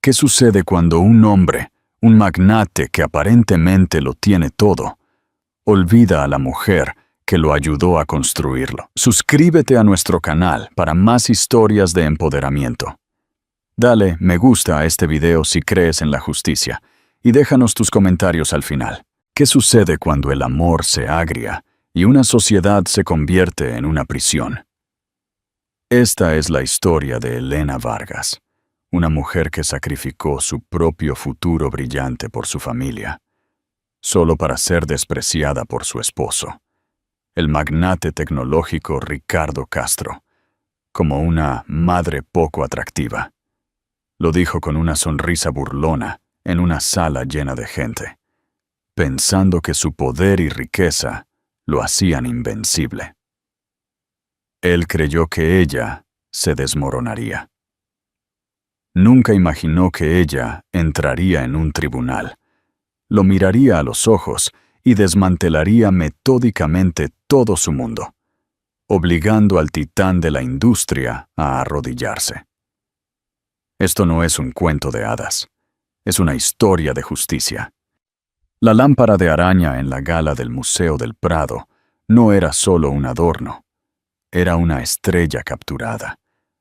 ¿Qué sucede cuando un hombre, un magnate que aparentemente lo tiene todo, olvida a la mujer que lo ayudó a construirlo? Suscríbete a nuestro canal para más historias de empoderamiento. Dale me gusta a este video si crees en la justicia y déjanos tus comentarios al final. ¿Qué sucede cuando el amor se agria y una sociedad se convierte en una prisión? Esta es la historia de Elena Vargas, una mujer que sacrificó su propio futuro brillante por su familia, solo para ser despreciada por su esposo, el magnate tecnológico Ricardo Castro, como una madre poco atractiva. Lo dijo con una sonrisa burlona en una sala llena de gente, pensando que su poder y riqueza lo hacían invencible. Él creyó que ella se desmoronaría. Nunca imaginó que ella entraría en un tribunal, lo miraría a los ojos y desmantelaría metódicamente todo su mundo, obligando al titán de la industria a arrodillarse. Esto no es un cuento de hadas, es una historia de justicia. La lámpara de araña en la gala del Museo del Prado no era solo un adorno, era una estrella capturada,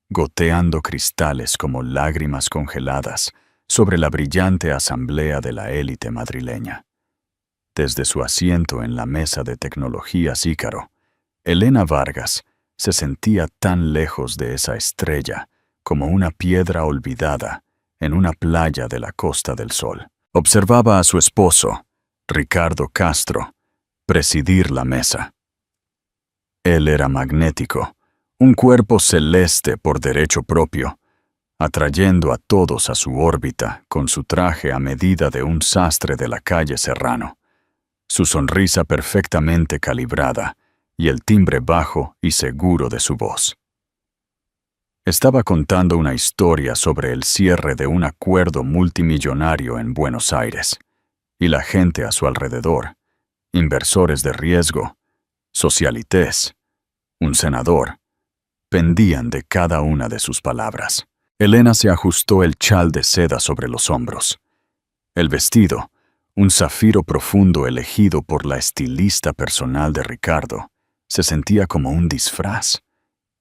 goteando cristales como lágrimas congeladas sobre la brillante asamblea de la élite madrileña. Desde su asiento en la mesa de tecnologías Ícaro, Elena Vargas se sentía tan lejos de esa estrella como una piedra olvidada en una playa de la Costa del Sol. Observaba a su esposo, Ricardo Castro, presidir la mesa. Él era magnético, un cuerpo celeste por derecho propio, atrayendo a todos a su órbita con su traje a medida de un sastre de la calle Serrano, su sonrisa perfectamente calibrada y el timbre bajo y seguro de su voz. Estaba contando una historia sobre el cierre de un acuerdo multimillonario en Buenos Aires, y la gente a su alrededor, inversores de riesgo, socialités, un senador, pendían de cada una de sus palabras. Elena se ajustó el chal de seda sobre los hombros. El vestido, un zafiro profundo elegido por la estilista personal de Ricardo, se sentía como un disfraz.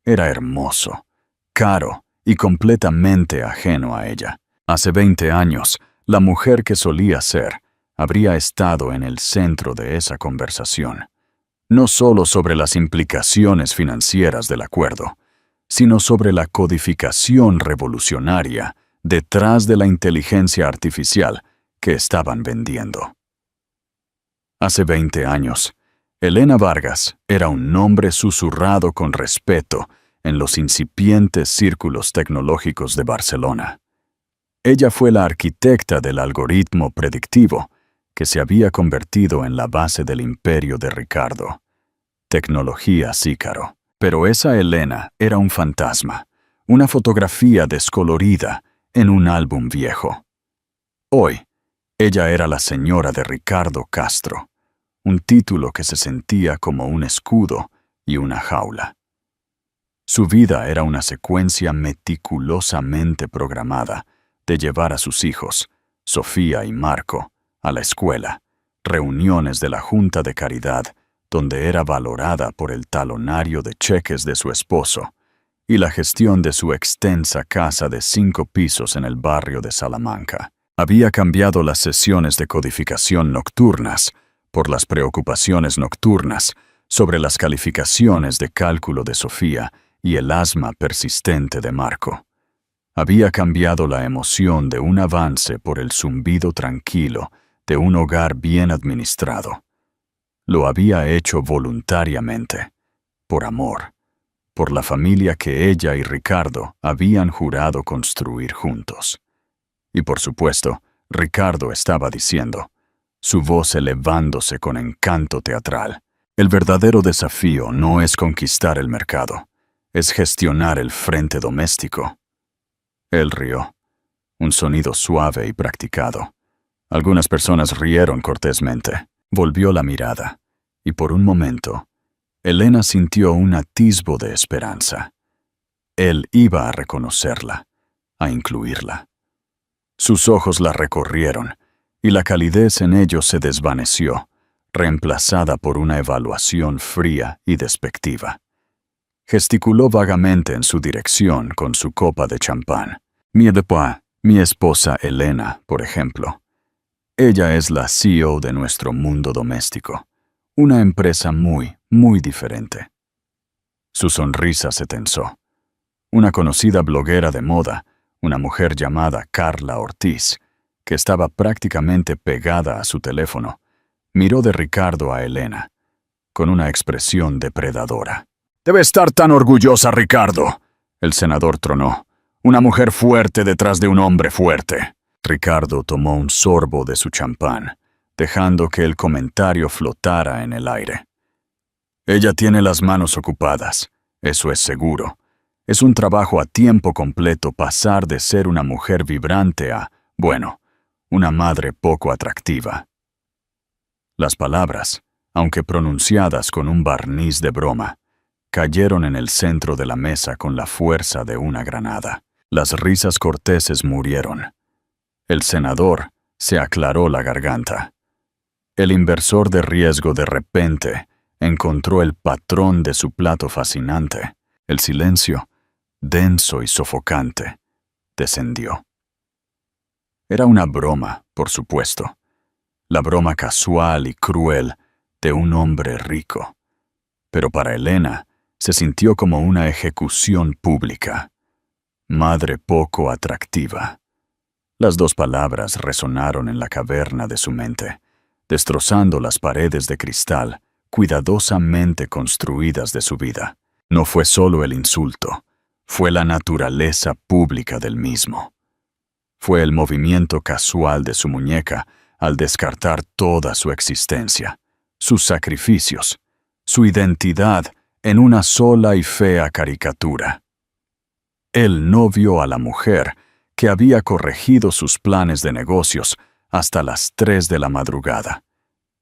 Era hermoso, caro y completamente ajeno a ella. Hace 20 años, la mujer que solía ser habría estado en el centro de esa conversación, no solo sobre las implicaciones financieras del acuerdo, sino sobre la codificación revolucionaria detrás de la inteligencia artificial que estaban vendiendo. Hace 20 años, Elena Vargas era un nombre susurrado con respeto en los incipientes círculos tecnológicos de Barcelona. Ella fue la arquitecta del algoritmo predictivo que se había convertido en la base del imperio de Ricardo, Tecnologías Ícaro. Pero esa Elena era un fantasma, una fotografía descolorida en un álbum viejo. Hoy, ella era la señora de Ricardo Castro, un título que se sentía como un escudo y una jaula. Su vida era una secuencia meticulosamente programada de llevar a sus hijos, Sofía y Marco, a la escuela, reuniones de la Junta de Caridad, donde era valorada por el talonario de cheques de su esposo, y la gestión de su extensa casa de 5 pisos en el barrio de Salamanca. Había cambiado las sesiones de codificación nocturnas por las preocupaciones nocturnas sobre las calificaciones de cálculo de Sofía y el asma persistente de Marco. Había cambiado la emoción de un avance por el zumbido tranquilo de un hogar bien administrado. Lo había hecho voluntariamente, por amor, por la familia que ella y Ricardo habían jurado construir juntos. Y por supuesto, Ricardo estaba diciendo, su voz elevándose con encanto teatral: el verdadero desafío no es conquistar el mercado, es gestionar el frente doméstico. Él rió, un sonido suave y practicado. Algunas personas rieron cortésmente. Volvió la mirada, y por un momento, Elena sintió un atisbo de esperanza. Él iba a reconocerla, a incluirla. Sus ojos la recorrieron, y la calidez en ellos se desvaneció, reemplazada por una evaluación fría y despectiva. Gesticuló vagamente en su dirección con su copa de champán. Mi esposa Elena, por ejemplo. Ella es la CEO de nuestro mundo doméstico, una empresa muy, muy diferente. Su sonrisa se tensó. Una conocida bloguera de moda, una mujer llamada Carla Ortiz, que estaba prácticamente pegada a su teléfono, miró de Ricardo a Elena, con una expresión depredadora. «Debe estar tan orgullosa, Ricardo», el senador tronó. «Una mujer fuerte detrás de un hombre fuerte». Ricardo tomó un sorbo de su champán, dejando que el comentario flotara en el aire. «Ella tiene las manos ocupadas, eso es seguro. Es un trabajo a tiempo completo pasar de ser una mujer vibrante a, bueno, una madre poco atractiva». Las palabras, aunque pronunciadas con un barniz de broma, cayeron en el centro de la mesa con la fuerza de una granada. Las risas corteses murieron. El senador se aclaró la garganta. El inversor de riesgo de repente encontró el patrón de su plato fascinante. El silencio, denso y sofocante, descendió. Era una broma, por supuesto. La broma casual y cruel de un hombre rico. Pero para Elena se sintió como una ejecución pública. Madre poco atractiva. Las dos palabras resonaron en la caverna de su mente, destrozando las paredes de cristal cuidadosamente construidas de su vida. No fue solo el insulto, fue la naturaleza pública del mismo. Fue el movimiento casual de su muñeca al descartar toda su existencia, sus sacrificios, su identidad en una sola y fea caricatura. Él no vio a la mujer que había corregido sus planes de negocios hasta las 3 de la madrugada,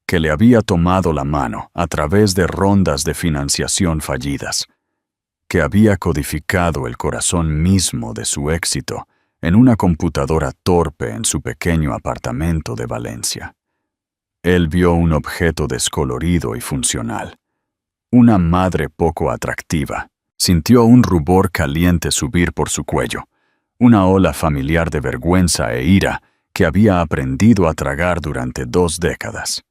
que le había tomado la mano a través de rondas de financiación fallidas, que había codificado el corazón mismo de su éxito en una computadora torpe en su pequeño apartamento de Valencia. Él vio un objeto descolorido y funcional, una madre poco atractiva. Sintió un rubor caliente subir por su cuello, una ola familiar de vergüenza e ira que había aprendido a tragar durante 2 décadas.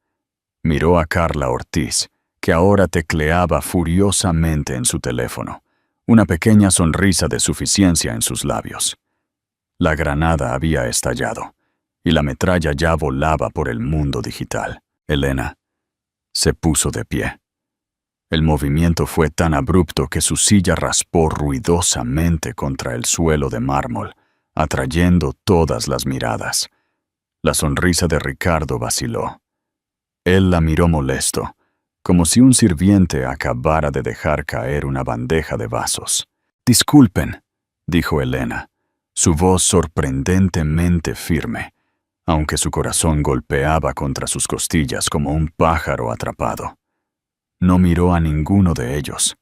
Miró a Carla Ortiz, que ahora tecleaba furiosamente en su teléfono, una pequeña sonrisa de suficiencia en sus labios. La granada había estallado, y la metralla ya volaba por el mundo digital. Elena se puso de pie. El movimiento fue tan abrupto que su silla raspó ruidosamente contra el suelo de mármol, atrayendo todas las miradas. La sonrisa de Ricardo vaciló. Él la miró molesto, como si un sirviente acabara de dejar caer una bandeja de vasos. «Disculpen», dijo Elena, su voz sorprendentemente firme, aunque su corazón golpeaba contra sus costillas como un pájaro atrapado. No miró a ninguno de ellos.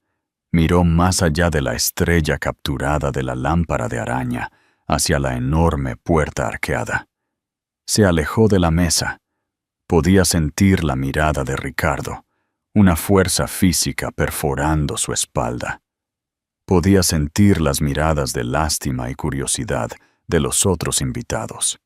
Miró más allá de la estrella capturada de la lámpara de araña, hacia la enorme puerta arqueada. Se alejó de la mesa. Podía sentir la mirada de Ricardo, una fuerza física perforando su espalda. Podía sentir las miradas de lástima y curiosidad de los otros invitados.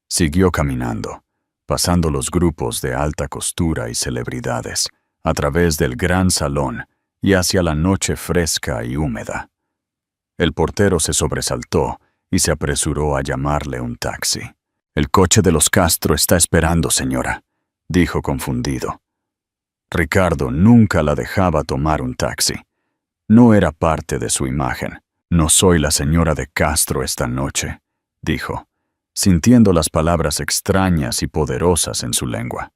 Siguió caminando, pasando los grupos de alta costura y celebridades, a través del gran salón y hacia la noche fresca y húmeda. El portero se sobresaltó y se apresuró a llamarle un taxi. «El coche de los Castro está esperando, señora», dijo confundido. Ricardo nunca la dejaba tomar un taxi. No era parte de su imagen. «No soy la señora de Castro esta noche», dijo, sintiendo las palabras extrañas y poderosas en su lengua.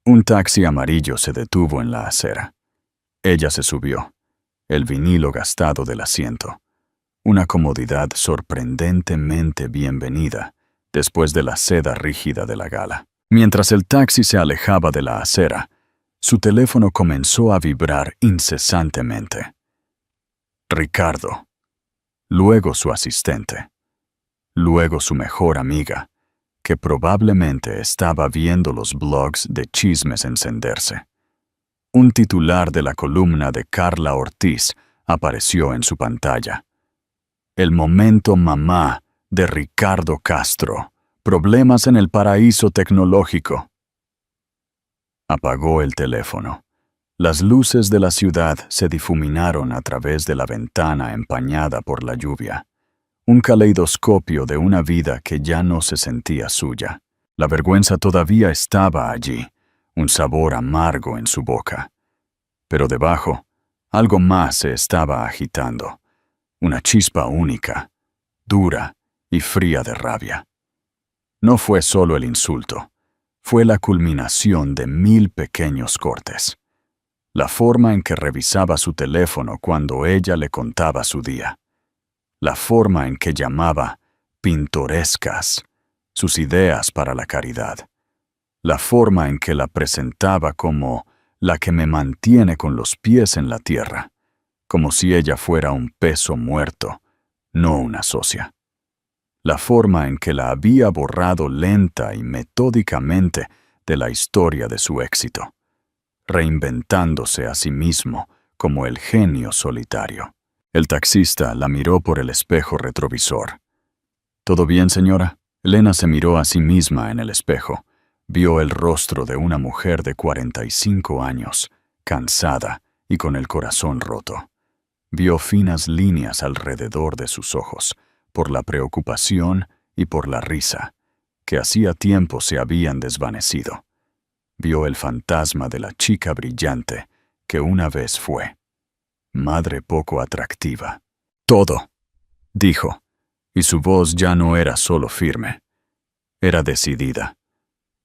Un taxi amarillo se detuvo en la acera. Ella se subió, el vinilo gastado del asiento. Una comodidad sorprendentemente bienvenida después de la seda rígida de la gala. Mientras el taxi se alejaba de la acera, su teléfono comenzó a vibrar incesantemente. «Ricardo», luego su asistente, luego su mejor amiga, que probablemente estaba viendo los blogs de chismes encenderse. Un titular de la columna de Carla Ortiz apareció en su pantalla. El momento mamá de Ricardo Castro. Problemas en el paraíso tecnológico. Apagó el teléfono. Las luces de la ciudad se difuminaron a través de la ventana empañada por la lluvia. Un caleidoscopio de una vida que ya no se sentía suya. La vergüenza todavía estaba allí, un sabor amargo en su boca. Pero debajo, algo más se estaba agitando. Una chispa única, dura y fría de rabia. No fue solo el insulto, fue la culminación de 1000 pequeños cortes. La forma en que revisaba su teléfono cuando ella le contaba su día. La forma en que llamaba pintorescas sus ideas para la caridad. La forma en que la presentaba como la que me mantiene con los pies en la tierra, como si ella fuera un peso muerto, no una socia. La forma en que la había borrado lenta y metódicamente de la historia de su éxito, reinventándose a sí mismo como el genio solitario. El taxista la miró por el espejo retrovisor. ¿Todo bien, señora? Elena se miró a sí misma en el espejo. Vio el rostro de una mujer de 45 años, cansada y con el corazón roto. Vio finas líneas alrededor de sus ojos, por la preocupación y por la risa, que hacía tiempo se habían desvanecido. Vio el fantasma de la chica brillante que una vez fue. Madre poco atractiva. Todo, dijo, y su voz ya no era solo firme. Era decidida.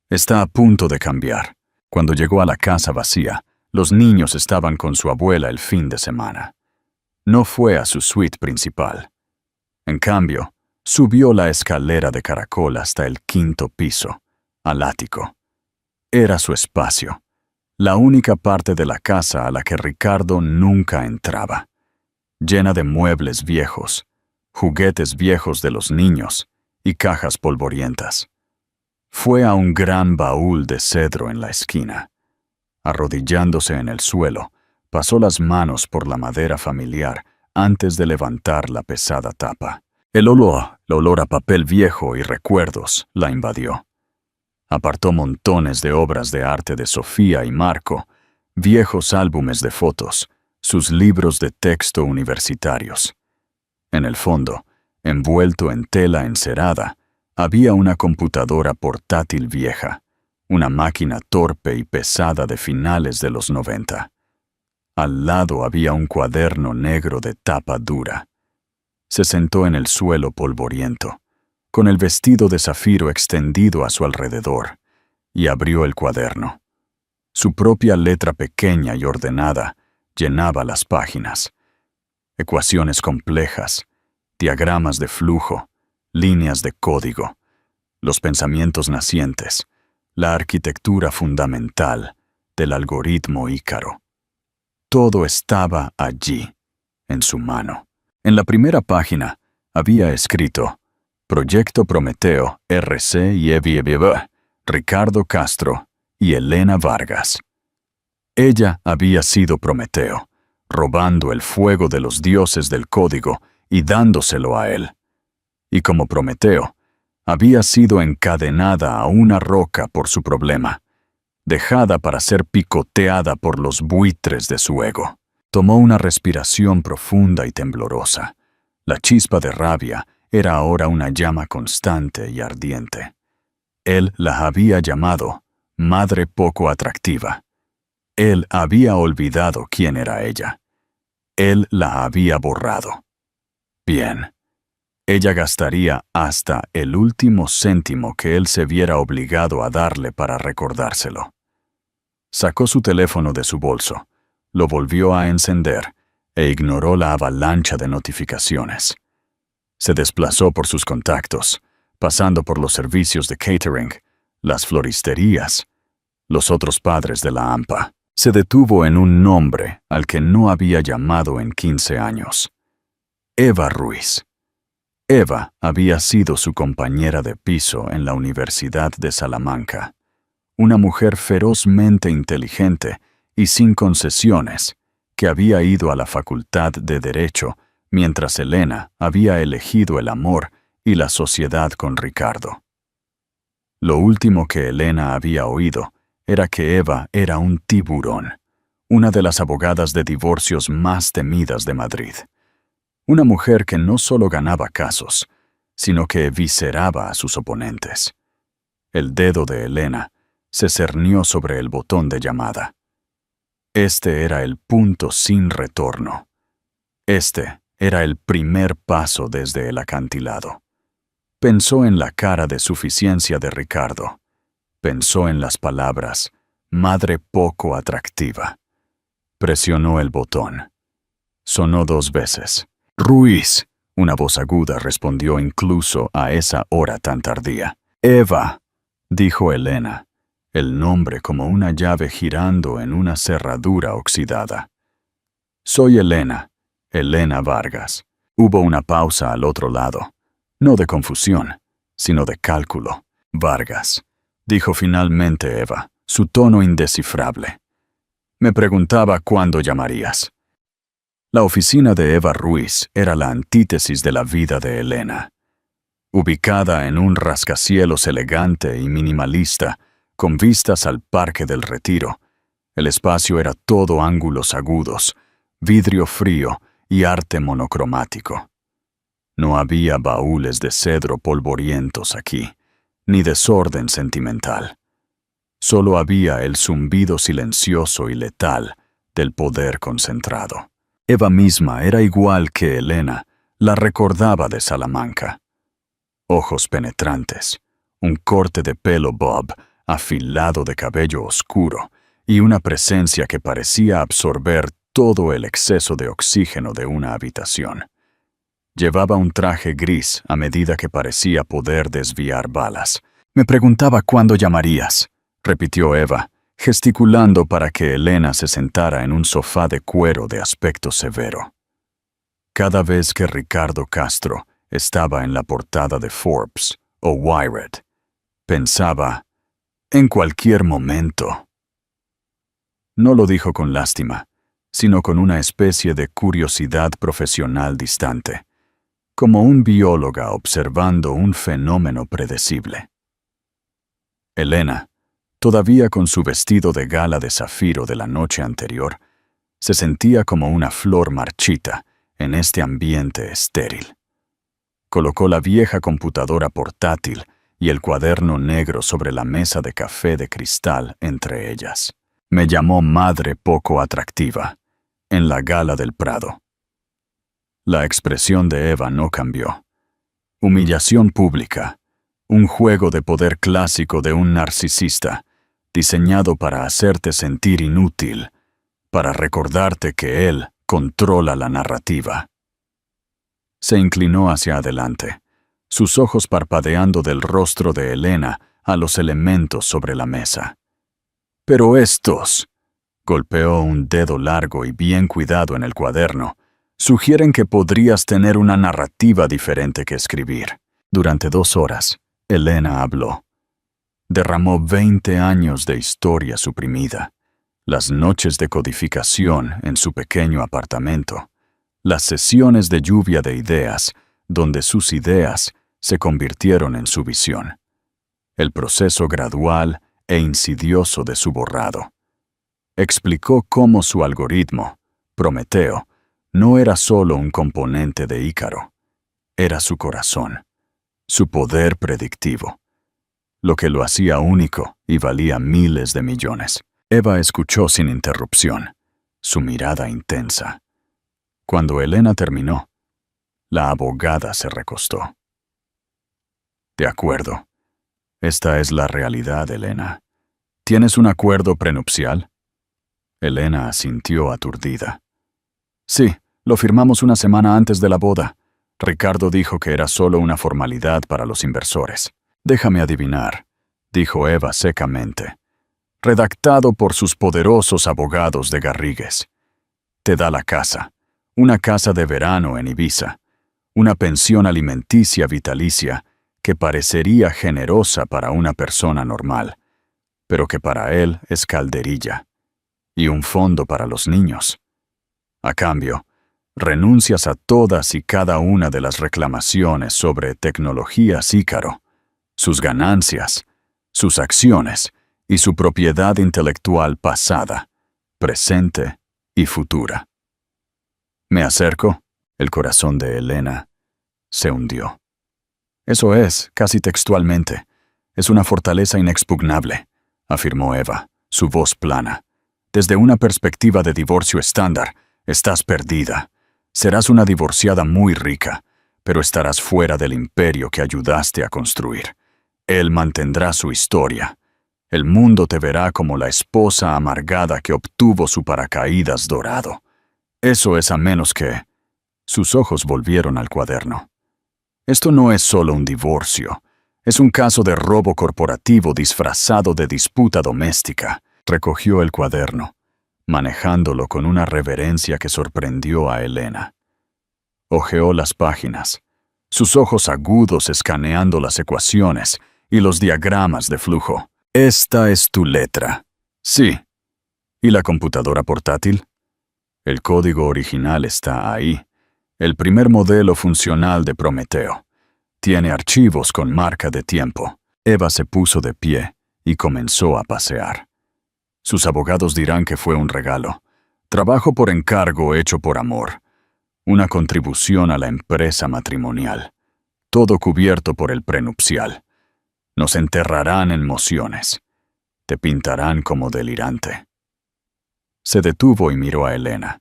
Está a punto de cambiar. Cuando llegó a la casa vacía, los niños estaban con su abuela el fin de semana. No fue a su suite principal. En cambio, subió la escalera de caracol hasta el 5º piso, al ático. Era su espacio, la única parte de la casa a la que Ricardo nunca entraba, llena de muebles viejos, juguetes viejos de los niños y cajas polvorientas. Fue a un gran baúl de cedro en la esquina. Arrodillándose en el suelo, pasó las manos por la madera familiar antes de levantar la pesada tapa. El olor a papel viejo y recuerdos la invadió. Apartó montones de obras de arte de Sofía y Marco, viejos álbumes de fotos, sus libros de texto universitarios. En el fondo, envuelto en tela encerada, había una computadora portátil vieja, una máquina torpe y pesada de finales de los 90. Al lado había un cuaderno negro de tapa dura. Se sentó en el suelo polvoriento, con el vestido de zafiro extendido a su alrededor, y abrió el cuaderno. Su propia letra pequeña y ordenada llenaba las páginas. Ecuaciones complejas, diagramas de flujo, líneas de código, los pensamientos nacientes, la arquitectura fundamental del algoritmo Ícaro. Todo estaba allí, en su mano. En la primera página había escrito Proyecto Prometeo, RC y EBB, Ricardo Castro y Elena Vargas. Ella había sido Prometeo, robando el fuego de los dioses del código y dándoselo a él. Y como Prometeo, había sido encadenada a una roca por su problema, dejada para ser picoteada por los buitres de su ego. Tomó una respiración profunda y temblorosa. La chispa de rabia era ahora una llama constante y ardiente. Él la había llamado madre poco atractiva. Él había olvidado quién era ella. Él la había borrado. Bien. Ella gastaría hasta el último céntimo que él se viera obligado a darle para recordárselo. Sacó su teléfono de su bolso, lo volvió a encender e ignoró la avalancha de notificaciones. Se desplazó por sus contactos, pasando por los servicios de catering, las floristerías, los otros padres de la AMPA. Se detuvo en un nombre al que no había llamado en 15 años. Eva Ruiz. Eva había sido su compañera de piso en la Universidad de Salamanca, una mujer ferozmente inteligente y sin concesiones, que había ido a la Facultad de Derecho mientras Elena había elegido el amor y la sociedad con Ricardo. Lo último que Elena había oído era que Eva era un tiburón, una de las abogadas de divorcios más temidas de Madrid. Una mujer que no solo ganaba casos, sino que evisceraba a sus oponentes. El dedo de Elena se cernió sobre el botón de llamada. Este era el punto sin retorno. Este era el primer paso desde el acantilado. Pensó en la cara de suficiencia de Ricardo. Pensó en las palabras, madre poco atractiva. Presionó el botón. Sonó 2 veces. Ruiz, una voz aguda respondió incluso a esa hora tan tardía. Eva, dijo Elena, el nombre como una llave girando en una cerradura oxidada. Soy Elena, Elena Vargas. Hubo una pausa al otro lado, no de confusión, sino de cálculo. Vargas, dijo finalmente Eva, su tono indescifrable. Me preguntaba cuándo llamarías. La oficina de Eva Ruiz era la antítesis de la vida de Elena. Ubicada en un rascacielos elegante y minimalista, con vistas al Parque del Retiro, el espacio era todo ángulos agudos, vidrio frío y arte monocromático. No había baúles de cedro polvorientos aquí, ni desorden sentimental. Solo había el zumbido silencioso y letal del poder concentrado. Eva misma era igual que Elena, la recordaba de Salamanca. Ojos penetrantes, un corte de pelo bob, afilado de cabello oscuro, y una presencia que parecía absorber todo el exceso de oxígeno de una habitación. Llevaba un traje gris a medida que parecía poder desviar balas. Me preguntaba cuándo llamarías, repitió Eva, gesticulando para que Elena se sentara en un sofá de cuero de aspecto severo. Cada vez que Ricardo Castro estaba en la portada de Forbes o Wired, pensaba, en cualquier momento. No lo dijo con lástima, sino con una especie de curiosidad profesional distante, como un bióloga observando un fenómeno predecible. Elena, todavía con su vestido de gala de zafiro de la noche anterior, se sentía como una flor marchita en este ambiente estéril. Colocó la vieja computadora portátil y el cuaderno negro sobre la mesa de café de cristal entre ellas. Me llamó madre poco atractiva, en la gala del Prado. La expresión de Eva no cambió. Humillación pública, un juego de poder clásico de un narcisista, diseñado para hacerte sentir inútil, para recordarte que él controla la narrativa. Se inclinó hacia adelante, sus ojos parpadeando del rostro de Elena a los elementos sobre la mesa. Pero estos, golpeó un dedo largo y bien cuidado en el cuaderno, sugieren que podrías tener una narrativa diferente que escribir. Durante 2 horas, Elena habló. Derramó 20 años de historia suprimida, las noches de codificación en su pequeño apartamento, las sesiones de lluvia de ideas, donde sus ideas se convirtieron en su visión, el proceso gradual e insidioso de su borrado. Explicó cómo su algoritmo, Prometeo, no era solo un componente de Ícaro, era su corazón, su poder predictivo, lo que lo hacía único y valía miles de millones. Eva escuchó sin interrupción, su mirada intensa. Cuando Elena terminó, la abogada se recostó. De acuerdo. Esta es la realidad, Elena. ¿Tienes un acuerdo prenupcial? Elena asintió aturdida. Sí, lo firmamos una semana antes de la boda. Ricardo dijo que era solo una formalidad para los inversores. Déjame adivinar, dijo Eva secamente. Redactado por sus poderosos abogados de Garrigues. Te da la casa, una casa de verano en Ibiza, una pensión alimenticia vitalicia que parecería generosa para una persona normal, pero que para él es calderilla, y un fondo para los niños. A cambio, renuncias a todas y cada una de las reclamaciones sobre tecnologías Ícaro, sus ganancias, sus acciones y su propiedad intelectual pasada, presente y futura. Me acerco, el corazón de Elena se hundió. Eso es, casi textualmente. Es una fortaleza inexpugnable, afirmó Eva, su voz plana. Desde una perspectiva de divorcio estándar, estás perdida. Serás una divorciada muy rica, pero estarás fuera del imperio que ayudaste a construir. Él mantendrá su historia. El mundo te verá como la esposa amargada que obtuvo su paracaídas dorado. Eso es a menos que... Sus ojos volvieron al cuaderno. Esto no es solo un divorcio. Es un caso de robo corporativo disfrazado de disputa doméstica. Recogió el cuaderno, manejándolo con una reverencia que sorprendió a Elena. Hojeó las páginas, sus ojos agudos escaneando las ecuaciones y los diagramas de flujo. Esta es tu letra. Sí. ¿Y la computadora portátil? El código original está ahí. El primer modelo funcional de Prometeo. Tiene archivos con marca de tiempo. Eva se puso de pie y comenzó a pasear. Sus abogados dirán que fue un regalo. Trabajo por encargo hecho por amor. Una contribución a la empresa matrimonial. Todo cubierto por el prenupcial. Nos enterrarán en mociones. Te pintarán como delirante. Se detuvo y miró a Elena.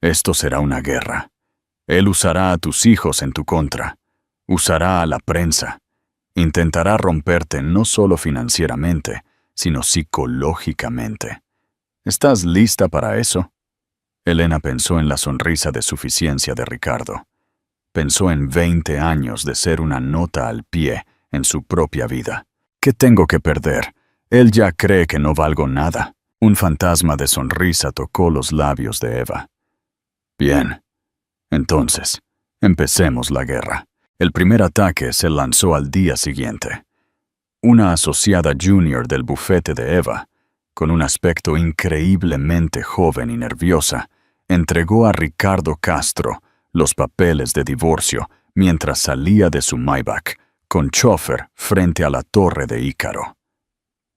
Esto será una guerra. Él usará a tus hijos en tu contra. Usará a la prensa. Intentará romperte no solo financieramente, sino psicológicamente. ¿Estás lista para eso? Elena pensó en la sonrisa de suficiencia de Ricardo. Pensó en 20 años de ser una nota al pie en su propia vida. ¿Qué tengo que perder? Él ya cree que no valgo nada. Un fantasma de sonrisa tocó los labios de Eva. Bien. Entonces, empecemos la guerra. El primer ataque se lanzó al día siguiente. Una asociada junior del bufete de Eva, con un aspecto increíblemente joven y nerviosa, entregó a Ricardo Castro los papeles de divorcio mientras salía de su Maybach, con chofer frente a la torre de Ícaro.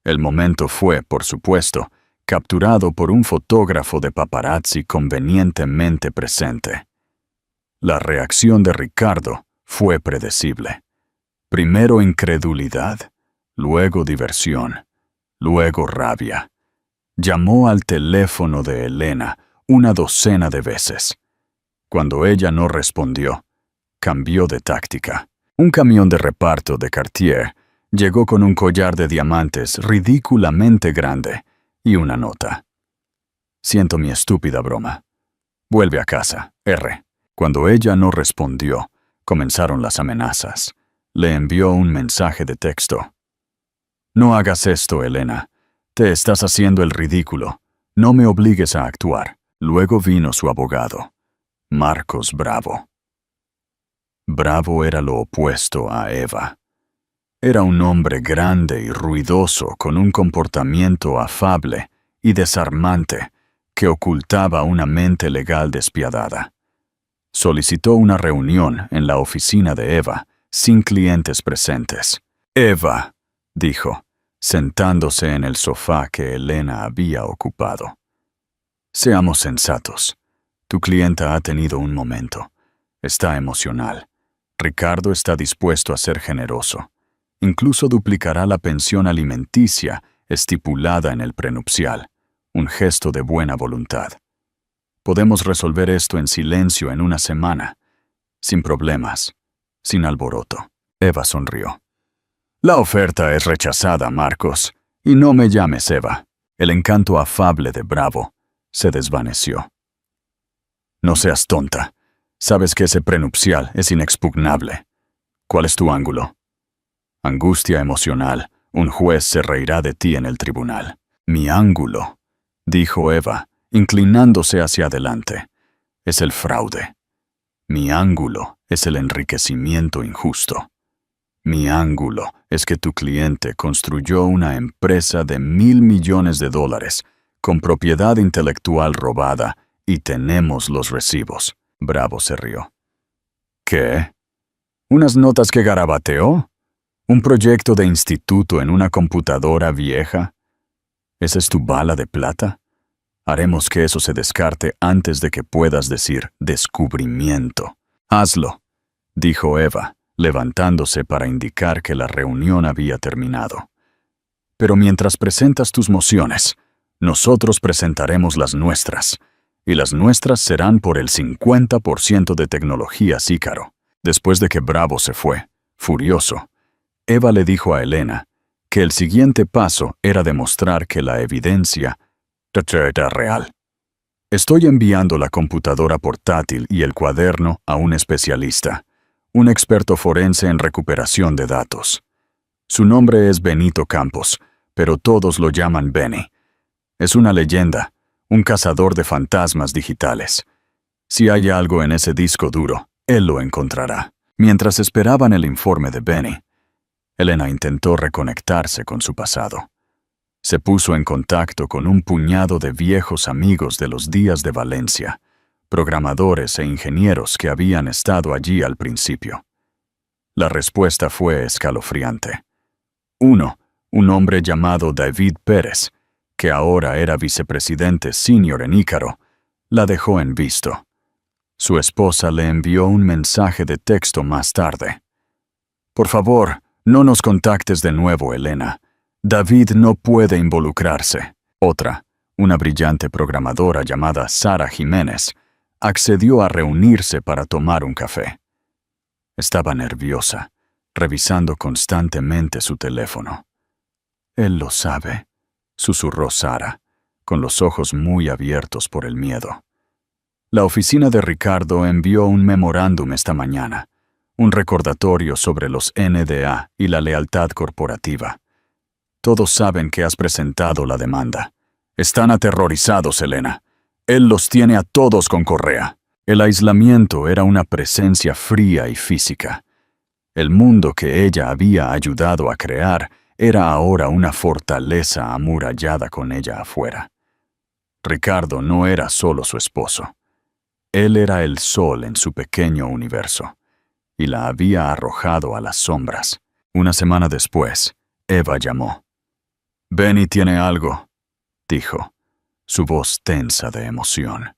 El momento fue, por supuesto, capturado por un fotógrafo de paparazzi convenientemente presente. La reacción de Ricardo fue predecible. Primero incredulidad, luego diversión, luego rabia. Llamó al teléfono de Elena una docena de veces. Cuando ella no respondió, cambió de táctica. Un camión de reparto de Cartier llegó con un collar de diamantes ridículamente grande y una nota. Siento mi estúpida broma. Vuelve a casa, R. Cuando ella no respondió, comenzaron las amenazas. Le envió un mensaje de texto. No hagas esto, Elena. Te estás haciendo el ridículo. No me obligues a actuar. Luego vino su abogado, Marcos Bravo. Bravo era lo opuesto a Eva. Era un hombre grande y ruidoso con un comportamiento afable y desarmante que ocultaba una mente legal despiadada. Solicitó una reunión en la oficina de Eva, sin clientes presentes. Eva, dijo, sentándose en el sofá que Elena había ocupado. Seamos sensatos. Tu clienta ha tenido un momento. Está emocional. Ricardo está dispuesto a ser generoso. Incluso duplicará la pensión alimenticia estipulada en el prenupcial, un gesto de buena voluntad. Podemos resolver esto en silencio en una semana, sin problemas, sin alboroto. Eva sonrió. La oferta es rechazada, Marcos, y no me llames Eva. El encanto afable de Bravo se desvaneció. No seas tonta. Sabes que ese prenupcial es inexpugnable. ¿Cuál es tu ángulo? Angustia emocional. Un juez se reirá de ti en el tribunal. Mi ángulo, dijo Eva, inclinándose hacia adelante, es el fraude. Mi ángulo es el enriquecimiento injusto. Mi ángulo es que tu cliente construyó una empresa de $1,000 millones con propiedad intelectual robada y tenemos los recibos. Bravo se rió. ¿Qué? ¿Unas notas que garabateó? ¿Un proyecto de instituto en una computadora vieja? ¿Esa es tu bala de plata? Haremos que eso se descarte antes de que puedas decir descubrimiento. Hazlo, dijo Eva, levantándose para indicar que la reunión había terminado. Pero mientras presentas tus mociones, nosotros presentaremos las nuestras, y las nuestras serán por el 50% de tecnologías Ícaro. Después de que Bravo se fue, furioso, Eva le dijo a Elena que el siguiente paso era demostrar que la evidencia era real. Estoy enviando la computadora portátil y el cuaderno a un especialista, un experto forense en recuperación de datos. Su nombre es Benito Campos, pero todos lo llaman Benny. Es una leyenda, un cazador de fantasmas digitales. Si hay algo en ese disco duro, él lo encontrará. Mientras esperaban el informe de Benny, Elena intentó reconectarse con su pasado. Se puso en contacto con un puñado de viejos amigos de los días de Valencia, programadores e ingenieros que habían estado allí al principio. La respuesta fue escalofriante. Uno, un hombre llamado David Pérez, que ahora era vicepresidente senior en Ícaro, la dejó en visto. Su esposa le envió un mensaje de texto más tarde. Por favor, no nos contactes de nuevo, Elena. David no puede involucrarse. Otra, una brillante programadora llamada Sara Jiménez, accedió a reunirse para tomar un café. Estaba nerviosa, revisando constantemente su teléfono. Él lo sabe, susurró Sara, con los ojos muy abiertos por el miedo. La oficina de Ricardo envió un memorándum esta mañana, un recordatorio sobre los NDA y la lealtad corporativa. Todos saben que has presentado la demanda. Están aterrorizados, Elena. Él los tiene a todos con correa. El aislamiento era una presencia fría y física. El mundo que ella había ayudado a crear era ahora una fortaleza amurallada con ella afuera. Ricardo no era solo su esposo. Él era el sol en su pequeño universo, y la había arrojado a las sombras. Una semana después, Eva llamó. «Benny tiene algo», dijo, su voz tensa de emoción.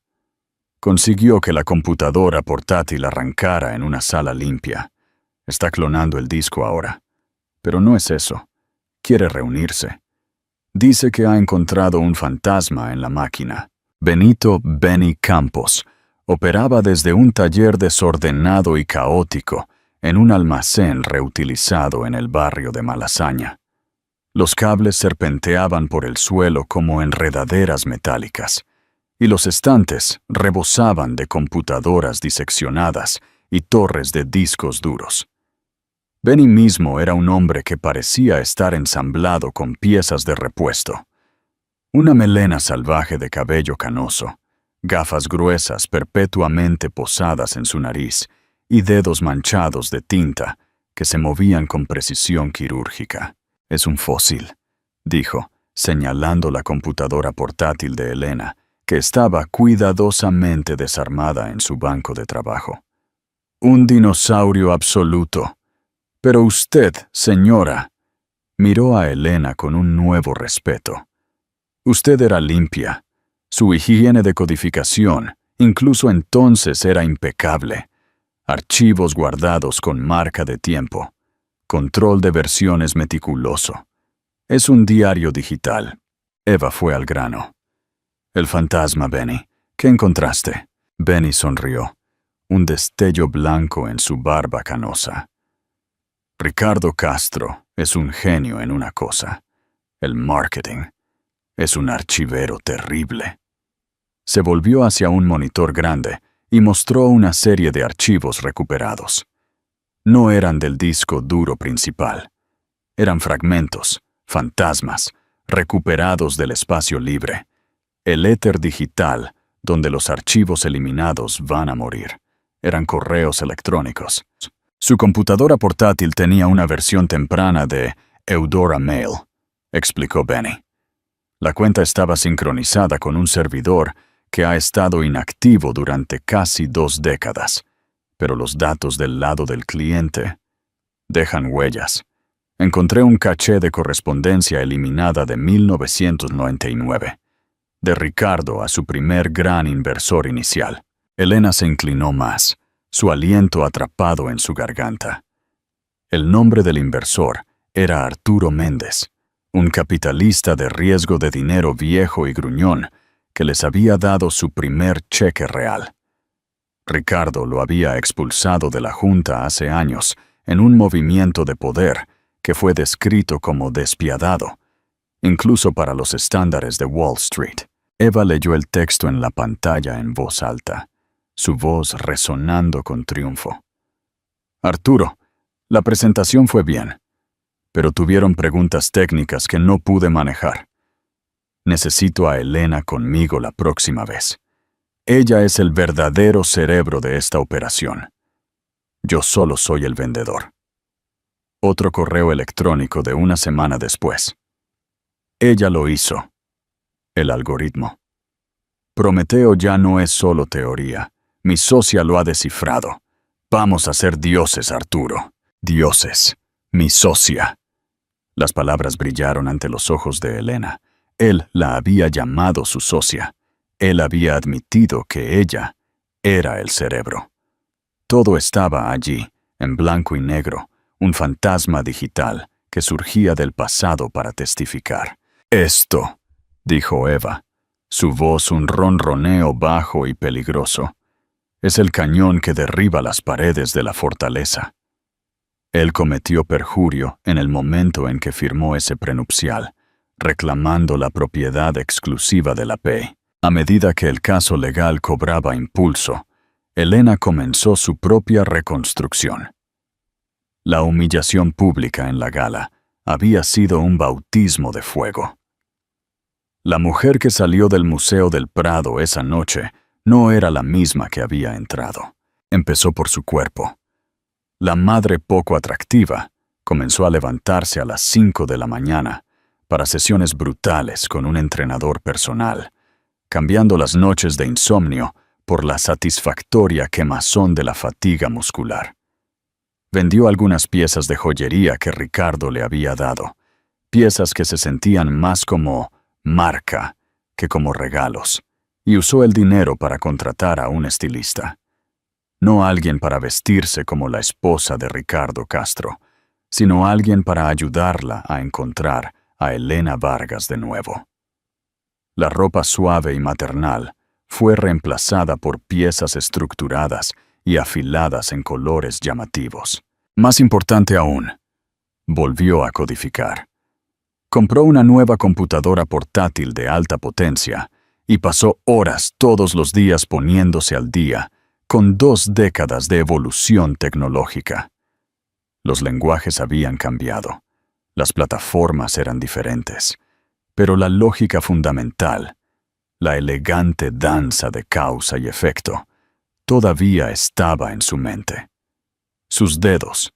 Consiguió que la computadora portátil arrancara en una sala limpia. Está clonando el disco ahora. Pero no es eso. Quiere reunirse. Dice que ha encontrado un fantasma en la máquina. Benito Benny Campos operaba desde un taller desordenado y caótico en un almacén reutilizado en el barrio de Malasaña. Los cables serpenteaban por el suelo como enredaderas metálicas, y los estantes rebosaban de computadoras diseccionadas y torres de discos duros. Benny mismo era un hombre que parecía estar ensamblado con piezas de repuesto. Una melena salvaje de cabello canoso, gafas gruesas perpetuamente posadas en su nariz y dedos manchados de tinta que se movían con precisión quirúrgica. «Es un fósil», dijo, señalando la computadora portátil de Elena, que estaba cuidadosamente desarmada en su banco de trabajo. «Un dinosaurio absoluto. Pero usted, señora», miró a Elena con un nuevo respeto. «Usted era limpia. Su higiene de codificación, incluso entonces, era impecable. Archivos guardados con marca de tiempo. Control de versiones meticuloso. Es un diario digital». Eva fue al grano. «El fantasma, Benny. ¿Qué encontraste?» Benny sonrió, un destello blanco en su barba canosa. «Ricardo Castro es un genio en una cosa: el marketing. Es un archivero terrible». Se volvió hacia un monitor grande y mostró una serie de archivos recuperados. No eran del disco duro principal. Eran fragmentos, fantasmas, recuperados del espacio libre. El éter digital, donde los archivos eliminados van a morir. eran correos electrónicos. Su computadora portátil tenía una versión temprana de Eudora Mail, explicó Benny. La cuenta estaba sincronizada con un servidor que ha estado inactivo durante casi 2 décadas, pero los datos del lado del cliente dejan huellas. Encontré un caché de correspondencia eliminada de 1999, de Ricardo a su primer gran inversor inicial. Elena se inclinó más, su aliento atrapado en su garganta. El nombre del inversor era Arturo Méndez, un capitalista de riesgo de dinero viejo y gruñón que les había dado su primer cheque real. Ricardo lo había expulsado de la Junta hace años en un movimiento de poder que fue descrito como despiadado, incluso para los estándares de Wall Street. Eva leyó el texto en la pantalla en voz alta, su voz resonando con triunfo. Arturo, la presentación fue bien, pero tuvieron preguntas técnicas que no pude manejar. Necesito a Elena conmigo la próxima vez. Ella es el verdadero cerebro de esta operación. Yo solo soy el vendedor. Otro correo electrónico de una semana después. Ella lo hizo. El algoritmo. Prometeo ya no es solo teoría. Mi socia lo ha descifrado. Vamos a ser dioses, Arturo. Dioses. Mi socia. Las palabras brillaron ante los ojos de Elena. Él la había llamado su socia. Él había admitido que ella era el cerebro. Todo estaba allí, en blanco y negro, un fantasma digital que surgía del pasado para testificar. Esto, dijo Eva, su voz un ronroneo bajo y peligroso, es el cañón que derriba las paredes de la fortaleza. Él cometió perjurio en el momento en que firmó ese prenupcial, reclamando la propiedad exclusiva de la P. A medida que el caso legal cobraba impulso, Elena comenzó su propia reconstrucción. La humillación pública en la gala había sido un bautismo de fuego. La mujer que salió del Museo del Prado esa noche no era la misma que había entrado. Empezó por su cuerpo. La madre poco atractiva comenzó a levantarse a las 5 de la mañana para sesiones brutales con un entrenador personal, cambiando las noches de insomnio por la satisfactoria quemazón de la fatiga muscular. Vendió algunas piezas de joyería que Ricardo le había dado, piezas que se sentían más como marca que como regalos, y usó el dinero para contratar a un estilista. No alguien para vestirse como la esposa de Ricardo Castro, sino alguien para ayudarla a encontrar a Elena Vargas de nuevo. La ropa suave y maternal fue reemplazada por piezas estructuradas y afiladas en colores llamativos. Más importante aún, volvió a codificar. Compró una nueva computadora portátil de alta potencia y pasó horas todos los días poniéndose al día con 2 décadas de evolución tecnológica. Los lenguajes habían cambiado, las plataformas eran diferentes, pero la lógica fundamental, la elegante danza de causa y efecto, todavía estaba en su mente. Sus dedos,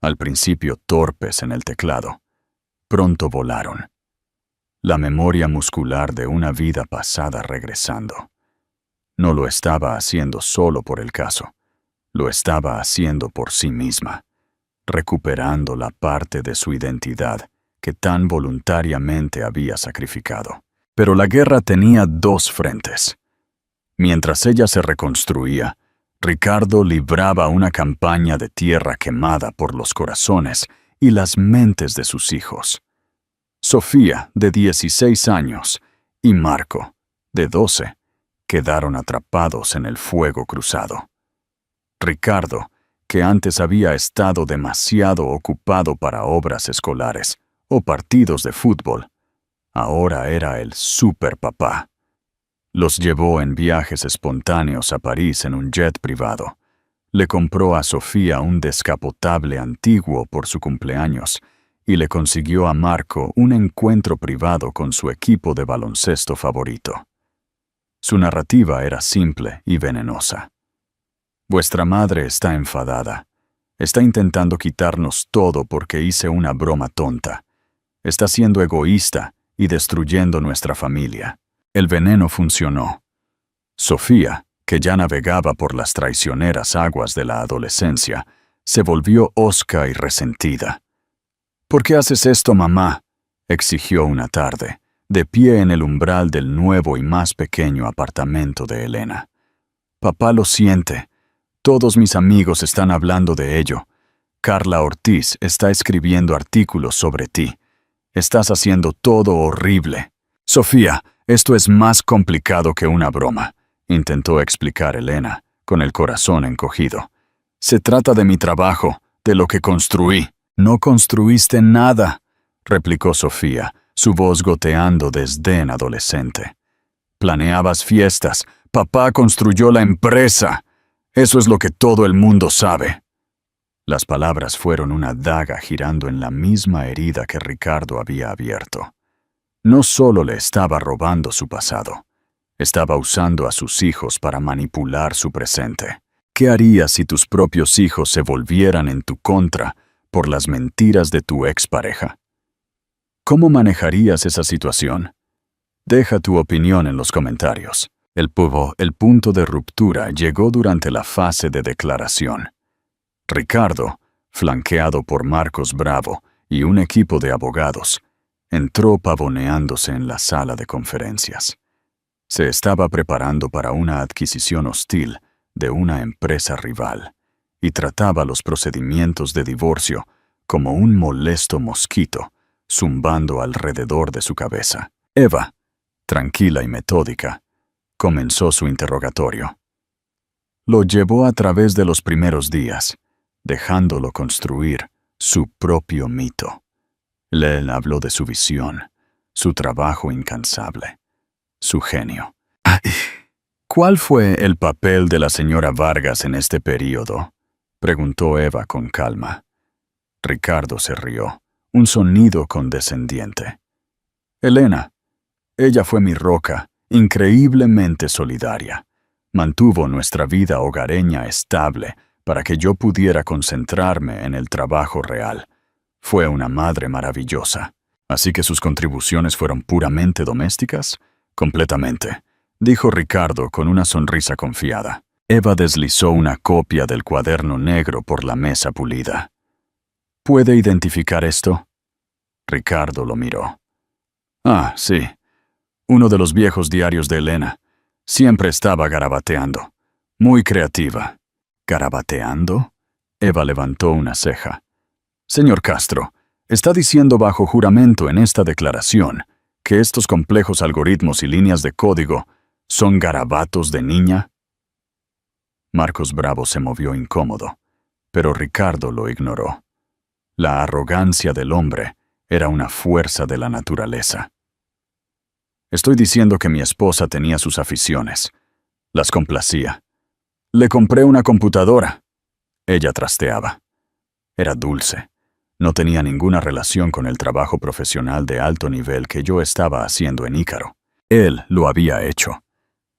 al principio torpes en el teclado, pronto volaron. La memoria muscular de una vida pasada regresando. No lo estaba haciendo solo por el caso, lo estaba haciendo por sí misma, recuperando la parte de su identidad que tan voluntariamente había sacrificado. Pero la guerra tenía 2 frentes. Mientras ella se reconstruía, Ricardo libraba una campaña de tierra quemada por los corazones y las mentes de sus hijos. Sofía, de 16 años, y Marco, de 12, quedaron atrapados en el fuego cruzado. Ricardo, que antes había estado demasiado ocupado para obras escolares o partidos de fútbol, ahora era el superpapá. Los llevó en viajes espontáneos a París en un jet privado. Le compró a Sofía un descapotable antiguo por su cumpleaños y le consiguió a Marco un encuentro privado con su equipo de baloncesto favorito. Su narrativa era simple y venenosa. Vuestra madre está enfadada. Está intentando quitarnos todo porque hice una broma tonta. Está siendo egoísta y destruyendo nuestra familia. El veneno funcionó. Sofía, que ya navegaba por las traicioneras aguas de la adolescencia, se volvió hosca y resentida. «¿Por qué haces esto, mamá?», exigió una tarde, de pie en el umbral del nuevo y más pequeño apartamento de Elena. «Papá lo siente. Todos mis amigos están hablando de ello. Carla Ortiz está escribiendo artículos sobre ti. Estás haciendo todo horrible». «Sofía, esto es más complicado que una broma», intentó explicar Elena, con el corazón encogido. «Se trata de mi trabajo, de lo que construí». «No construiste nada», replicó Sofía, su voz goteando desdén adolescente. «Planeabas fiestas. Papá construyó la empresa. Eso es lo que todo el mundo sabe». Las palabras fueron una daga girando en la misma herida que Ricardo había abierto. No solo le estaba robando su pasado, estaba usando a sus hijos para manipular su presente. ¿Qué harías si tus propios hijos se volvieran en tu contra por las mentiras de tu expareja? ¿Cómo manejarías esa situación? Deja tu opinión en los comentarios. El punto de ruptura llegó durante la fase de declaración. Ricardo, flanqueado por Marcos Bravo y un equipo de abogados, entró pavoneándose en la sala de conferencias. Se estaba preparando para una adquisición hostil de una empresa rival y trataba los procedimientos de divorcio como un molesto mosquito zumbando alrededor de su cabeza. Eva, tranquila y metódica, comenzó su interrogatorio. Lo llevó a través de los primeros días, dejándolo construir su propio mito. Él habló de su visión, su trabajo incansable, su genio. «¿Cuál fue el papel de la señora Vargas en este período?», preguntó Eva con calma. Ricardo se rió, un sonido condescendiente. «Elena, ella fue mi roca, increíblemente solidaria. Mantuvo nuestra vida hogareña estable para que yo pudiera concentrarme en el trabajo real. Fue una madre maravillosa». «¿Así que sus contribuciones fueron puramente domésticas?». «Completamente», dijo Ricardo con una sonrisa confiada. Eva deslizó una copia del cuaderno negro por la mesa pulida. «¿Puede identificar esto?». Ricardo lo miró. «Ah, sí. Uno de los viejos diarios de Elena. Siempre estaba garabateando. Muy creativa». «¿Garabateando?». Eva levantó una ceja. «Señor Castro, está diciendo bajo juramento en esta declaración que estos complejos algoritmos y líneas de código son garabatos de niña». Marcos Bravo se movió incómodo, pero Ricardo lo ignoró. La arrogancia del hombre era una fuerza de la naturaleza. «Estoy diciendo que mi esposa tenía sus aficiones. Las complacía. Le compré una computadora. Ella trasteaba. Era dulce. No tenía ninguna relación con el trabajo profesional de alto nivel que yo estaba haciendo en Ícaro. Él lo había hecho.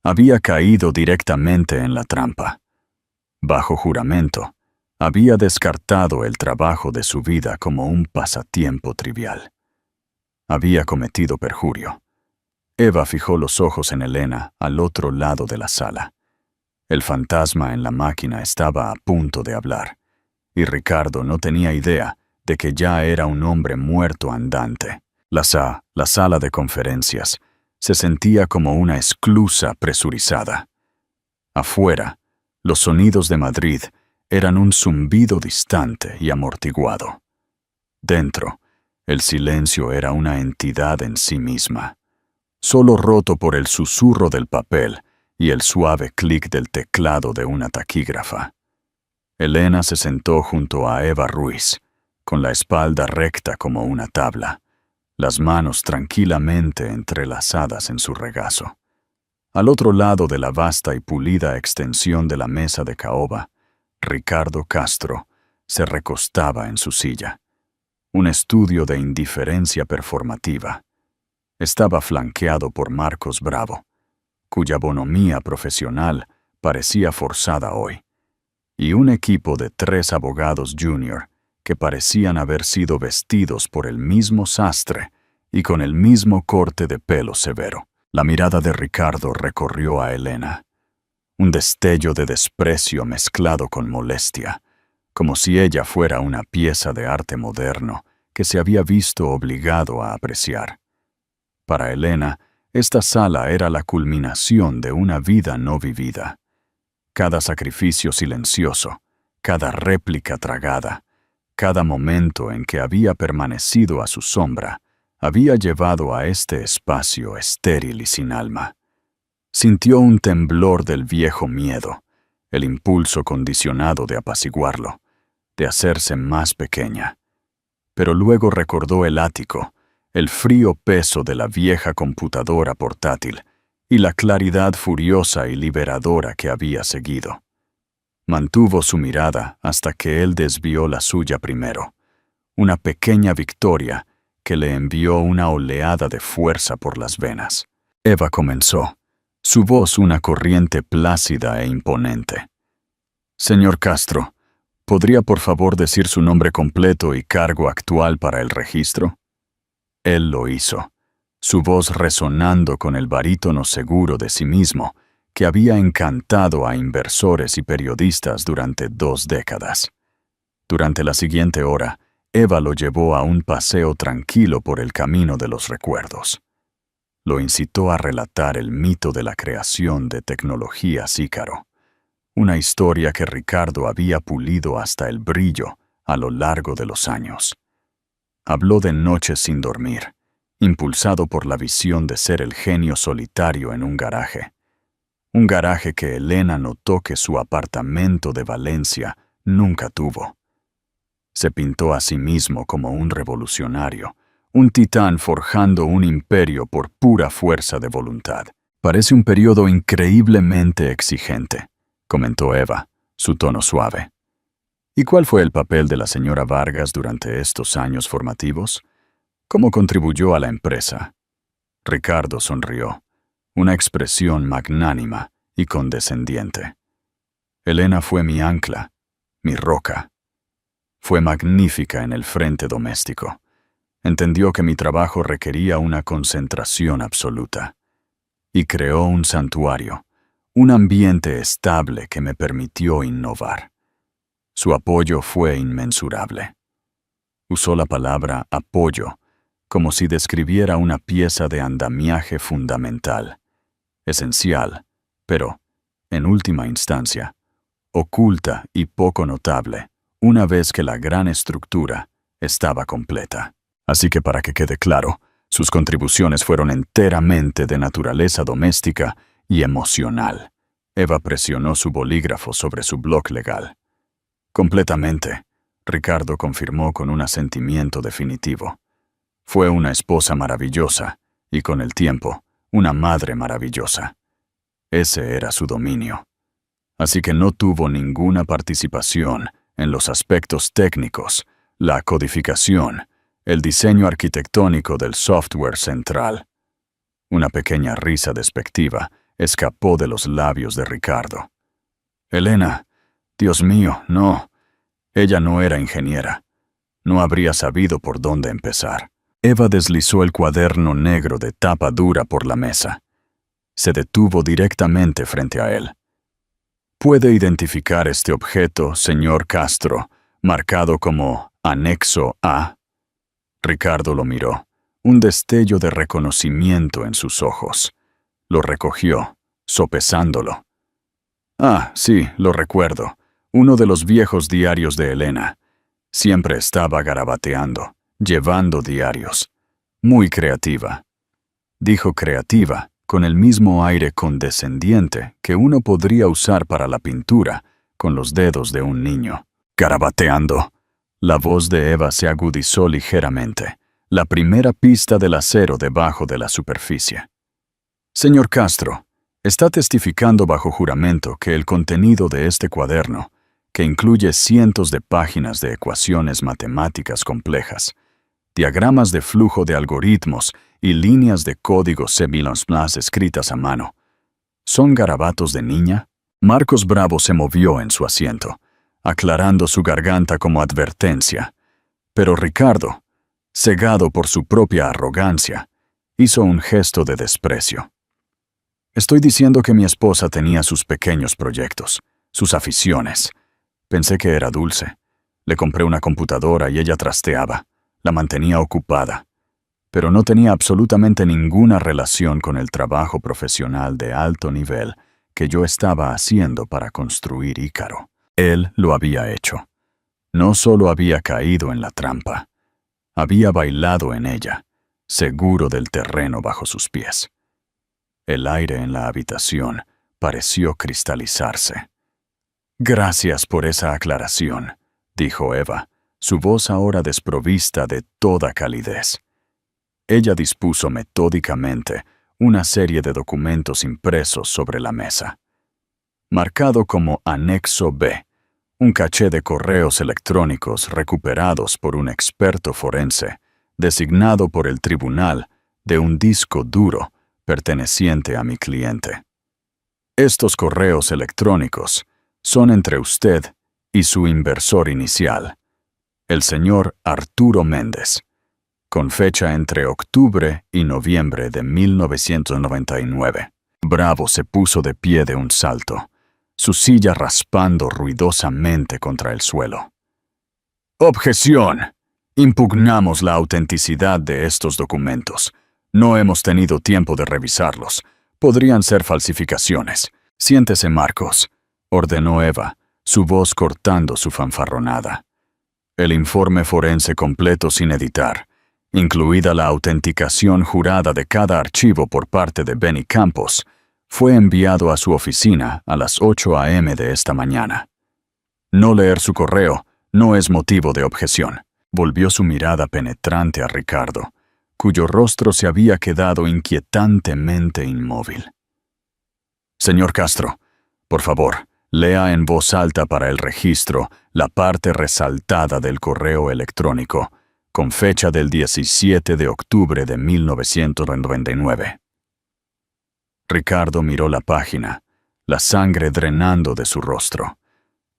Había caído directamente en la trampa. Bajo juramento, había descartado el trabajo de su vida como un pasatiempo trivial. Había cometido perjurio. Eva fijó los ojos en Elena al otro lado de la sala. El fantasma en la máquina estaba a punto de hablar, y Ricardo no tenía idea de que ya era un hombre muerto andante. La sala de conferencias se sentía como una esclusa presurizada. Afuera, los sonidos de Madrid eran un zumbido distante y amortiguado. Dentro, el silencio era una entidad en sí misma, solo roto por el susurro del papel y el suave clic del teclado de una taquígrafa. Elena se sentó junto a Eva Ruiz, con la espalda recta como una tabla, las manos tranquilamente entrelazadas en su regazo. Al otro lado de la vasta y pulida extensión de la mesa de caoba, Ricardo Castro se recostaba en su silla. Un estudio de indiferencia performativa. Estaba flanqueado por Marcos Bravo, cuya bonomía profesional parecía forzada hoy. y un equipo de 3 abogados junior que parecían haber sido vestidos por el mismo sastre y con el mismo corte de pelo severo. La mirada de Ricardo recorrió a Elena. Un destello de desprecio mezclado con molestia, como si ella fuera una pieza de arte moderno que se había visto obligado a apreciar. Para Elena, esta sala era la culminación de una vida no vivida. Cada sacrificio silencioso, cada réplica tragada, cada momento en que había permanecido a su sombra, había llevado a este espacio estéril y sin alma. Sintió un temblor del viejo miedo, el impulso condicionado de apaciguarlo, de hacerse más pequeña. Pero luego recordó el ático, el frío peso de la vieja computadora portátil y la claridad furiosa y liberadora que había seguido. Mantuvo su mirada hasta que él desvió la suya primero, una pequeña victoria que le envió una oleada de fuerza por las venas. Eva comenzó, su voz una corriente plácida e imponente. «Señor Castro, ¿podría por favor decir su nombre completo y cargo actual para el registro?» Él lo hizo, su voz resonando con el barítono seguro de sí mismo que había encantado a inversores y periodistas durante 2 décadas. Durante la siguiente hora, Eva lo llevó a un paseo tranquilo por el camino de los recuerdos. Lo incitó a relatar el mito de la creación de Tecnologías Ícaro, una historia que Ricardo había pulido hasta el brillo a lo largo de los años. Habló de noches sin dormir, impulsado por la visión de ser el genio solitario en un garaje que Elena notó que su apartamento de Valencia nunca tuvo. Se pintó a sí mismo como un revolucionario, un titán forjando un imperio por pura fuerza de voluntad. «Parece un periodo increíblemente exigente», comentó Eva, su tono suave. «¿Y cuál fue el papel de la señora Vargas durante estos años formativos? ¿Cómo contribuyó a la empresa?» Ricardo sonrió, una expresión magnánima y condescendiente. «Elena fue mi ancla, mi roca. Fue magnífica en el frente doméstico. Entendió que mi trabajo requería una concentración absoluta. Y creó un santuario, un ambiente estable que me permitió innovar. Su apoyo fue inmensurable». Usó la palabra apoyo como si describiera una pieza de andamiaje fundamental, esencial, pero, en última instancia, oculta y poco notable, una vez que la gran estructura estaba completa. Así que para que quede claro, sus contribuciones fueron enteramente de naturaleza doméstica y emocional. Eva presionó su bolígrafo sobre su bloc legal. «Completamente», Ricardo confirmó con un asentimiento definitivo. «Fue una esposa maravillosa y, con el tiempo, una madre maravillosa. Ese era su dominio. Así que no tuvo ninguna participación en los aspectos técnicos, la codificación, el diseño arquitectónico del software central». Una pequeña risa despectiva escapó de los labios de Ricardo. «Elena, Dios mío, no. Ella no era ingeniera. No habría sabido por dónde empezar». Eva deslizó el cuaderno negro de tapa dura por la mesa. Se detuvo directamente frente a él. «¿Puede identificar este objeto, señor Castro, marcado como Anexo A?» Ricardo lo miró, un destello de reconocimiento en sus ojos. Lo recogió, sopesándolo. «Ah, sí, lo recuerdo. Uno de los viejos diarios de Elena. Siempre estaba garabateando, llevando diarios. Muy creativa». Dijo creativa, con el mismo aire condescendiente que uno podría usar para la pintura, con los dedos de un niño. «Garabateando». La voz de Eva se agudizó ligeramente, la primera pista del acero debajo de la superficie. «Señor Castro, está testificando bajo juramento que el contenido de este cuaderno, que incluye cientos de páginas de ecuaciones matemáticas complejas, diagramas de flujo de algoritmos y líneas de código C++ escritas a mano, ¿son garabatos de niña?» Marcos Bravo se movió en su asiento, aclarando su garganta como advertencia. Pero Ricardo, cegado por su propia arrogancia, hizo un gesto de desprecio. Estoy diciendo que mi esposa tenía sus pequeños proyectos, sus aficiones. Pensé que era dulce. Le compré una computadora y ella trasteaba, la mantenía ocupada. Pero no tenía absolutamente ninguna relación con el trabajo profesional de alto nivel que yo estaba haciendo para construir Ícaro. Él lo había hecho. No solo había caído en la trampa, había bailado en ella, seguro del terreno bajo sus pies. El aire en la habitación pareció cristalizarse. «Gracias por esa aclaración», dijo Eva, su voz ahora desprovista de toda calidez. Ella dispuso metódicamente una serie de documentos impresos sobre la mesa. Marcado como Anexo B, un caché de correos electrónicos recuperados por un experto forense, designado por el tribunal de un disco duro perteneciente a mi cliente. Estos correos electrónicos son entre usted y su inversor inicial, el señor Arturo Méndez, con fecha entre octubre y noviembre de 1999. Bravo se puso de pie de un salto, su silla raspando ruidosamente contra el suelo. «Objeción. Impugnamos la autenticidad de estos documentos. No hemos tenido tiempo de revisarlos. Podrían ser falsificaciones. Siéntese, Marcos», ordenó Eva, su voz cortando su fanfarronada. El informe forense completo sin editar, incluida la autenticación jurada de cada archivo por parte de Benny Campos, fue enviado a su oficina a las 8 a.m. de esta mañana. No leer su correo no es motivo de objeción. Volvió su mirada penetrante a Ricardo, cuyo rostro se había quedado inquietantemente inmóvil. «Señor Castro, por favor, lea en voz alta para el registro la parte resaltada del correo electrónico, con fecha del 17 de octubre de 1999. Ricardo miró la página, la sangre drenando de su rostro.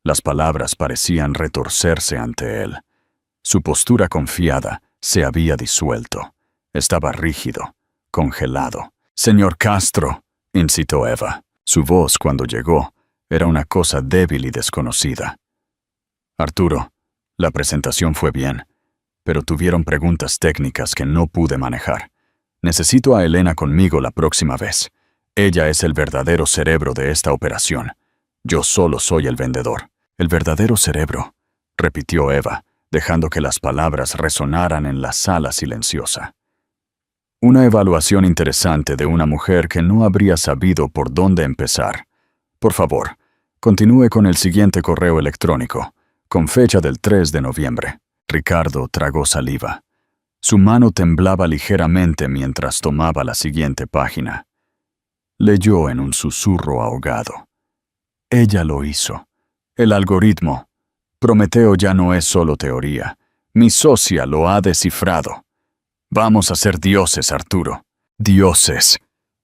Las palabras parecían retorcerse ante él. Su postura confiada se había disuelto. Estaba rígido, congelado. «Señor Castro», incitó Eva. Su voz, cuando llegó, era una cosa débil y desconocida. «Arturo, la presentación fue bien, pero tuvieron preguntas técnicas que no pude manejar. Necesito a Elena conmigo la próxima vez. Ella es el verdadero cerebro de esta operación. Yo solo soy el vendedor». «El verdadero cerebro», repitió Eva, dejando que las palabras resonaran en la sala silenciosa. Una evaluación interesante de una mujer que no habría sabido por dónde empezar. Por favor, continúe con el siguiente correo electrónico, con fecha del 3 de noviembre. Ricardo tragó saliva. Su mano temblaba ligeramente mientras tomaba la siguiente página. Leyó en un susurro ahogado. Ella lo hizo. El algoritmo. Prometeo ya no es solo teoría. Mi socia lo ha descifrado. Vamos a ser dioses, Arturo. Dioses.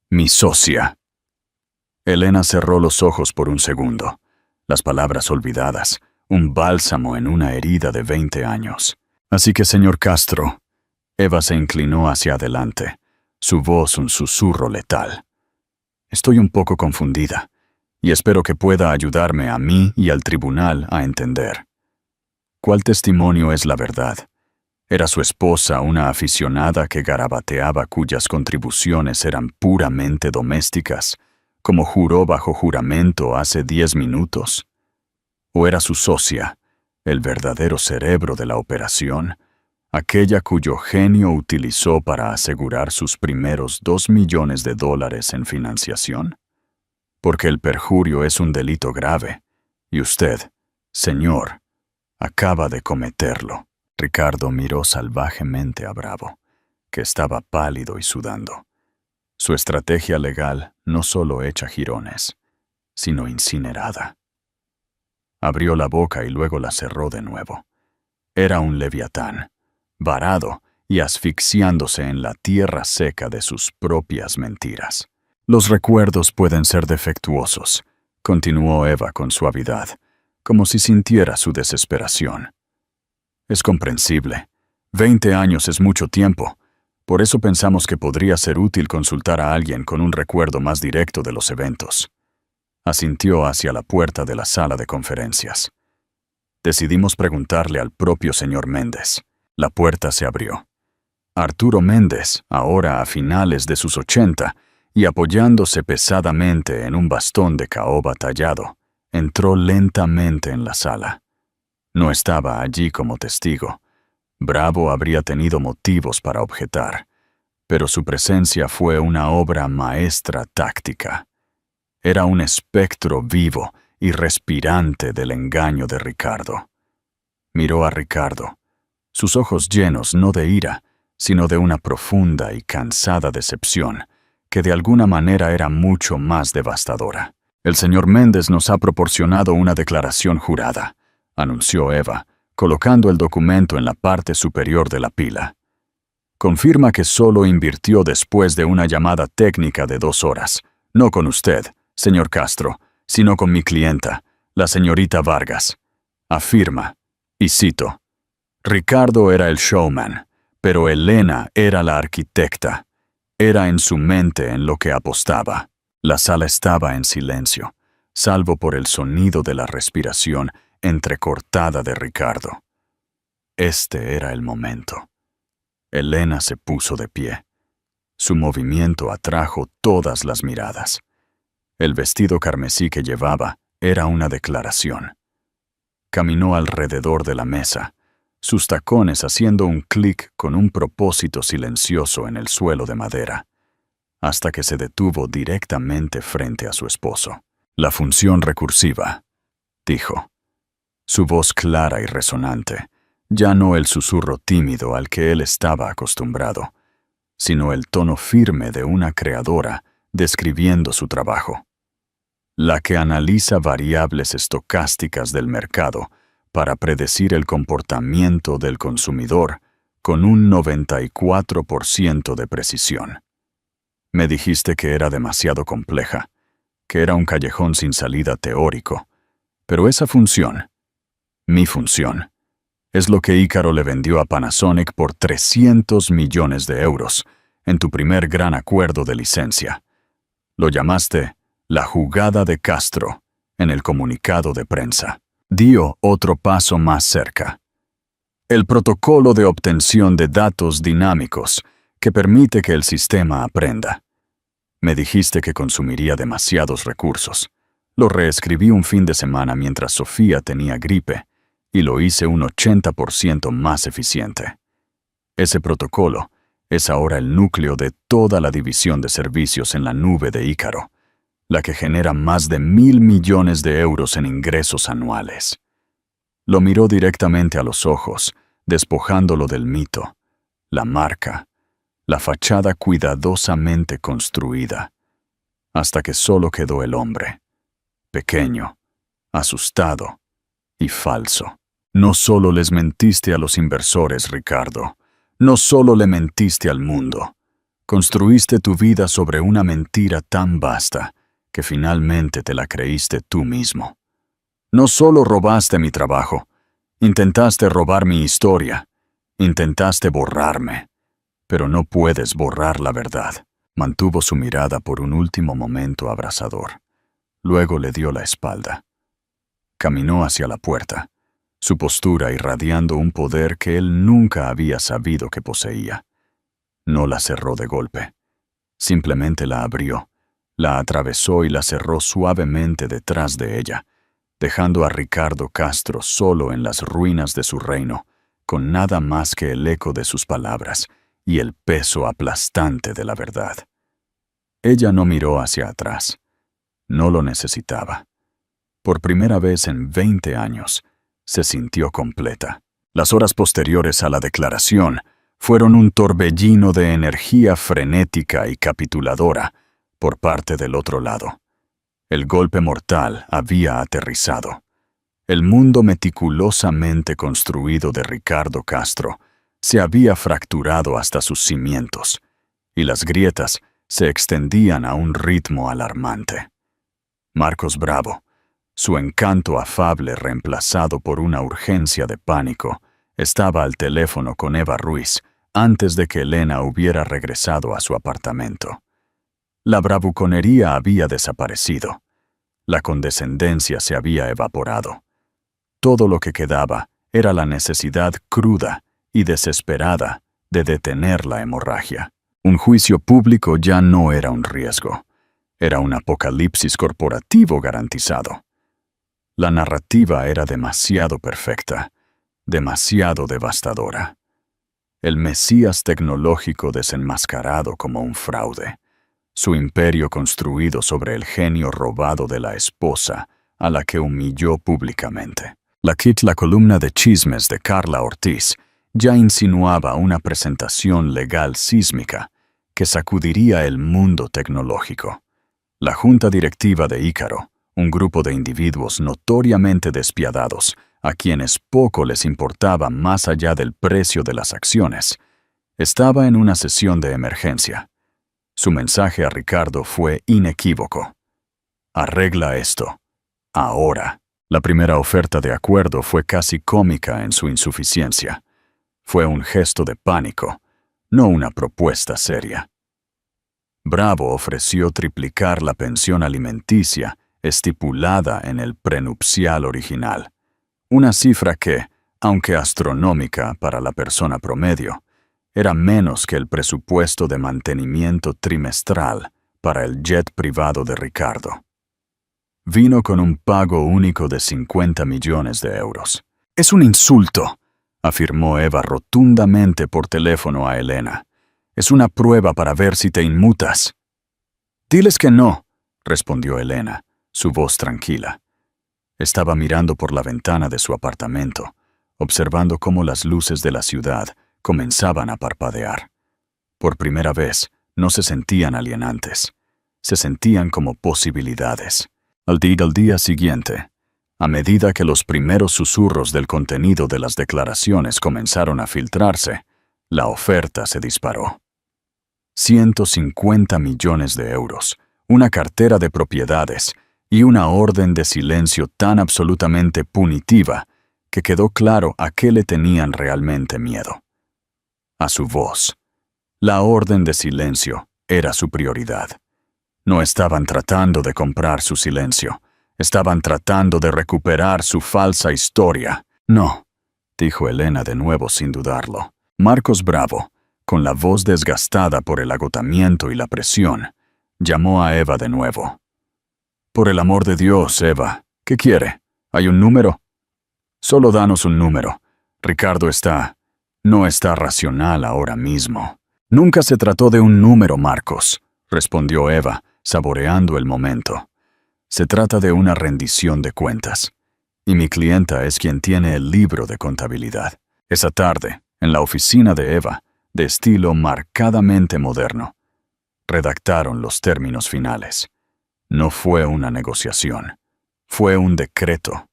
Mi socia. Elena cerró los ojos por un segundo. Las palabras olvidadas, un bálsamo en una herida de 20 años. Así que, señor Castro, Eva se inclinó hacia adelante, su voz un susurro letal. Estoy un poco confundida, y espero que pueda ayudarme a mí y al tribunal a entender. ¿Cuál testimonio es la verdad? ¿Era su esposa una aficionada que garabateaba cuyas contribuciones eran puramente domésticas, como juró bajo juramento hace 10 minutos? ¿O era su socia, el verdadero cerebro de la operación, aquella cuyo genio utilizó para asegurar sus primeros $2 millones en financiación? Porque el perjurio es un delito grave, y usted, señor, acaba de cometerlo. Ricardo miró salvajemente a Bravo, que estaba pálido y sudando. Su estrategia legal no solo hecha jirones, sino incinerada. Abrió la boca y luego la cerró de nuevo. Era un leviatán, varado y asfixiándose en la tierra seca de sus propias mentiras. Los recuerdos pueden ser defectuosos, continuó Eva con suavidad, como si sintiera su desesperación. Es comprensible. 20 años es mucho tiempo. Por eso pensamos que podría ser útil consultar a alguien con un recuerdo más directo de los eventos. Asintió hacia la puerta de la sala de conferencias. Decidimos preguntarle al propio señor Méndez. La puerta se abrió. Arturo Méndez, ahora a finales de sus 80, y apoyándose pesadamente en un bastón de caoba tallado, entró lentamente en la sala. No estaba allí como testigo. Bravo habría tenido motivos para objetar, pero su presencia fue una obra maestra táctica. Era un espectro vivo y respirante del engaño de Ricardo. Miró a Ricardo, sus ojos llenos no de ira, sino de una profunda y cansada decepción, que de alguna manera era mucho más devastadora. «El señor Méndez nos ha proporcionado una declaración jurada», anunció Eva, colocando el documento en la parte superior de la pila. «Confirma que solo invirtió después de una llamada técnica de 2 horas, no con usted, señor Castro, sino con mi clienta, la señorita Vargas. Afirma, y cito, Ricardo era el showman, pero Elena era la arquitecta. Era en su mente en lo que apostaba». La sala estaba en silencio, salvo por el sonido de la respiración entrecortada de Ricardo. Este era el momento. Elena se puso de pie. Su movimiento atrajo todas las miradas. El vestido carmesí que llevaba era una declaración. Caminó alrededor de la mesa, sus tacones haciendo un clic con un propósito silencioso en el suelo de madera, hasta que se detuvo directamente frente a su esposo. «La función recursiva», dijo. Su voz clara y resonante, ya no el susurro tímido al que él estaba acostumbrado, sino el tono firme de una creadora describiendo su trabajo. La que analiza variables estocásticas del mercado para predecir el comportamiento del consumidor con un 94% de precisión. Me dijiste que era demasiado compleja, que era un callejón sin salida teórico, pero esa función, mi función, es lo que Ícaro le vendió a Panasonic por 300 millones de euros en tu primer gran acuerdo de licencia. Lo llamaste la jugada de Castro en el comunicado de prensa. Dio otro paso más cerca. El protocolo de obtención de datos dinámicos que permite que el sistema aprenda. Me dijiste que consumiría demasiados recursos. Lo reescribí un fin de semana mientras Sofía tenía gripe y lo hice un 80% más eficiente. Ese protocolo es ahora el núcleo de toda la división de servicios en la nube de Ícaro, la que genera más de 1.000 millones de euros en ingresos anuales. Lo miró directamente a los ojos, despojándolo del mito, la marca, la fachada cuidadosamente construida, hasta que solo quedó el hombre, pequeño, asustado y falso. No solo les mentiste a los inversores, Ricardo, no solo le mentiste al mundo, construiste tu vida sobre una mentira tan vasta que finalmente te la creíste tú mismo. No solo robaste mi trabajo, intentaste robar mi historia, intentaste borrarme, pero no puedes borrar la verdad. Mantuvo su mirada por un último momento abrasador. Luego le dio la espalda. Caminó hacia la puerta, su postura irradiando un poder que él nunca había sabido que poseía. No la cerró de golpe. Simplemente la abrió, la atravesó y la cerró suavemente detrás de ella, dejando a Ricardo Castro solo en las ruinas de su reino, con nada más que el eco de sus palabras y el peso aplastante de la verdad. Ella no miró hacia atrás. No lo necesitaba. Por primera vez en 20 años, se sintió completa. Las horas posteriores a la declaración fueron un torbellino de energía frenética y capituladora por parte del otro lado. El golpe mortal había aterrizado. El mundo meticulosamente construido de Ricardo Castro se había fracturado hasta sus cimientos, y las grietas se extendían a un ritmo alarmante. Marcos Bravo, su encanto afable reemplazado por una urgencia de pánico, estaba al teléfono con Eva Ruiz antes de que Elena hubiera regresado a su apartamento. La bravuconería había desaparecido. La condescendencia se había evaporado. Todo lo que quedaba era la necesidad cruda y desesperada de detener la hemorragia. Un juicio público ya no era un riesgo. Era un apocalipsis corporativo garantizado. La narrativa era demasiado perfecta, demasiado devastadora. El Mesías tecnológico desenmascarado como un fraude. Su imperio construido sobre el genio robado de la esposa a la que humilló públicamente. La columna de chismes de Carla Ortiz ya insinuaba una presentación legal sísmica que sacudiría el mundo tecnológico. La junta directiva de Ícaro, un grupo de individuos notoriamente despiadados, a quienes poco les importaba más allá del precio de las acciones, estaba en una sesión de emergencia. Su mensaje a Ricardo fue inequívoco. Arregla esto. Ahora. La primera oferta de acuerdo fue casi cómica en su insuficiencia. Fue un gesto de pánico, no una propuesta seria. Bravo ofreció triplicar la pensión alimenticia estipulada en el prenupcial original. Una cifra que, aunque astronómica para la persona promedio, era menos que el presupuesto de mantenimiento trimestral para el jet privado de Ricardo. Vino con un pago único de 50 millones de euros. «Es un insulto», afirmó Eva rotundamente por teléfono a Elena. «Es una prueba para ver si te inmutas». «Diles que no», respondió Elena, su voz tranquila. Estaba mirando por la ventana de su apartamento, observando cómo las luces de la ciudad comenzaban a parpadear. Por primera vez, no se sentían alienantes. Se sentían como posibilidades. Al día siguiente, a medida que los primeros susurros del contenido de las declaraciones comenzaron a filtrarse, la oferta se disparó. 150 millones de euros, una cartera de propiedades y una orden de silencio tan absolutamente punitiva que quedó claro a qué le tenían realmente miedo. A su voz. La orden de silencio era su prioridad. No estaban tratando de comprar su silencio. Estaban tratando de recuperar su falsa historia. «No», dijo Elena de nuevo sin dudarlo. Marcos Bravo, con la voz desgastada por el agotamiento y la presión, llamó a Eva de nuevo. «Por el amor de Dios, Eva, ¿qué quiere? ¿Hay un número?» «Solo danos un número. Ricardo no está racional ahora mismo». «Nunca se trató de un número, Marcos», respondió Eva, saboreando el momento. «Se trata de una rendición de cuentas. Y mi clienta es quien tiene el libro de contabilidad». Esa tarde, en la oficina de Eva, de estilo marcadamente moderno, redactaron los términos finales. No fue una negociación. Fue un decreto.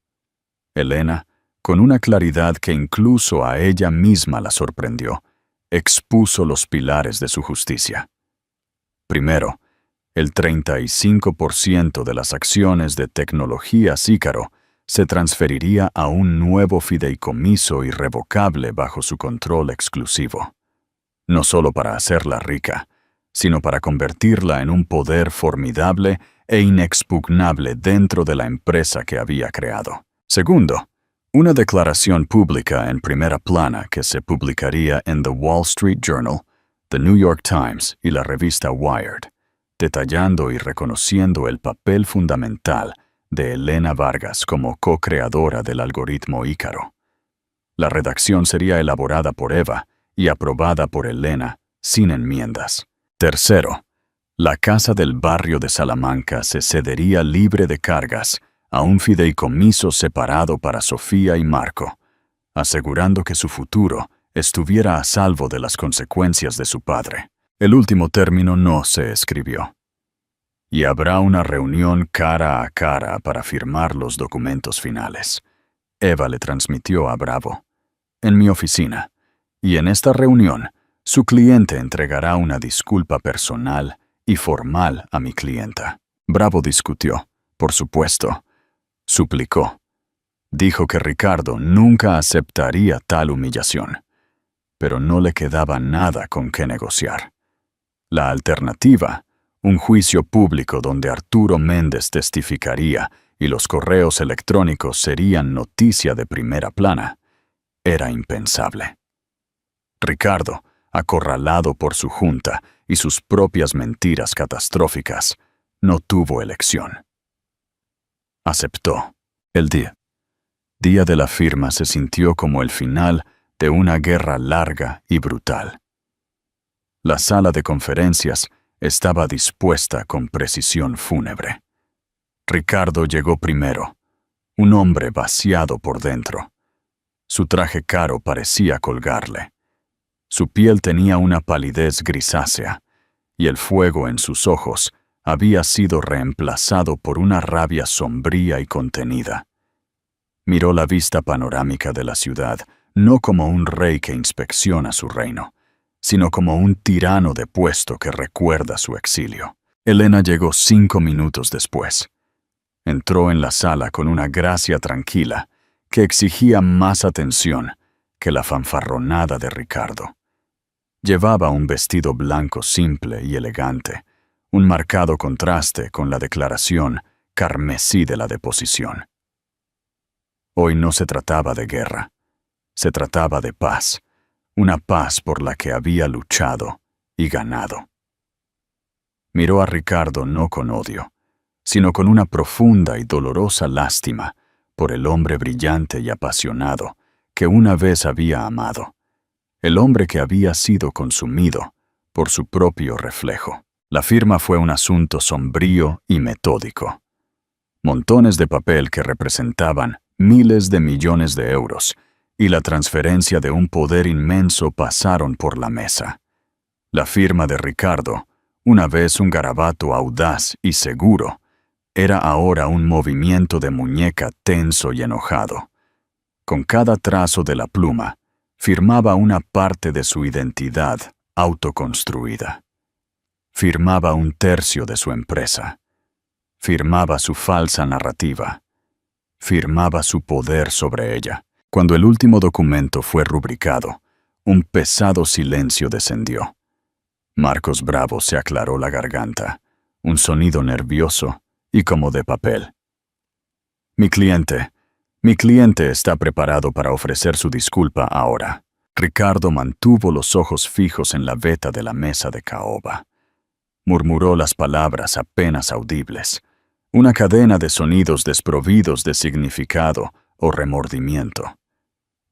Elena, con una claridad que incluso a ella misma la sorprendió, expuso los pilares de su justicia. Primero, el 35% de las acciones de Tecnologías Ícaro se transferiría a un nuevo fideicomiso irrevocable bajo su control exclusivo. No solo para hacerla rica, sino para convertirla en un poder formidable e inexpugnable dentro de la empresa que había creado. Segundo, una declaración pública en primera plana que se publicaría en The Wall Street Journal, The New York Times y la revista Wired, detallando y reconociendo el papel fundamental de Elena Vargas como co-creadora del algoritmo Ícaro. La redacción sería elaborada por Eva y aprobada por Elena, sin enmiendas. Tercero, la casa del barrio de Salamanca se cedería libre de cargas a un fideicomiso separado para Sofía y Marco, asegurando que su futuro estuviera a salvo de las consecuencias de su padre. El último término no se escribió. Y habrá una reunión cara a cara para firmar los documentos finales. Eva le transmitió a Bravo. En mi oficina. Y en esta reunión, su cliente entregará una disculpa personal y formal a mi clienta. Bravo discutió, por supuesto. suplicó. Dijo que Ricardo nunca aceptaría tal humillación, pero no le quedaba nada con qué negociar. La alternativa, un juicio público donde Arturo Méndez testificaría y los correos electrónicos serían noticia de primera plana, era impensable. Ricardo, acorralado por su junta y sus propias mentiras catastróficas, no tuvo elección. Aceptó. El día de la firma se sintió como el final de una guerra larga y brutal. La sala de conferencias estaba dispuesta con precisión fúnebre. Ricardo llegó primero, un hombre vaciado por dentro. Su traje caro parecía colgarle. Su piel tenía una palidez grisácea, y el fuego en sus ojos había sido reemplazado por una rabia sombría y contenida. Miró la vista panorámica de la ciudad, no como un rey que inspecciona su reino, sino como un tirano depuesto que recuerda su exilio. Elena llegó 5 minutos después. Entró en la sala con una gracia tranquila que exigía más atención que la fanfarronada de Ricardo. Llevaba un vestido blanco simple y elegante, un marcado contraste con la declaración carmesí de la deposición. Hoy no se trataba de guerra, se trataba de paz, una paz por la que había luchado y ganado. Miró a Ricardo no con odio, sino con una profunda y dolorosa lástima por el hombre brillante y apasionado que una vez había amado, el hombre que había sido consumido por su propio reflejo. La firma fue un asunto sombrío y metódico. Montones de papel que representaban miles de millones de euros y la transferencia de un poder inmenso pasaron por la mesa. La firma de Ricardo, una vez un garabato audaz y seguro, era ahora un movimiento de muñeca tenso y enojado. Con cada trazo de la pluma, firmaba una parte de su identidad autoconstruida. Firmaba un tercio de su empresa. Firmaba su falsa narrativa. Firmaba su poder sobre ella. Cuando el último documento fue rubricado, un pesado silencio descendió. Marcos Bravo se aclaró la garganta, un sonido nervioso y como de papel. Mi cliente está preparado para ofrecer su disculpa ahora. Ricardo mantuvo los ojos fijos en la veta de la mesa de caoba. Murmuró las palabras apenas audibles, una cadena de sonidos desprovidos de significado o remordimiento.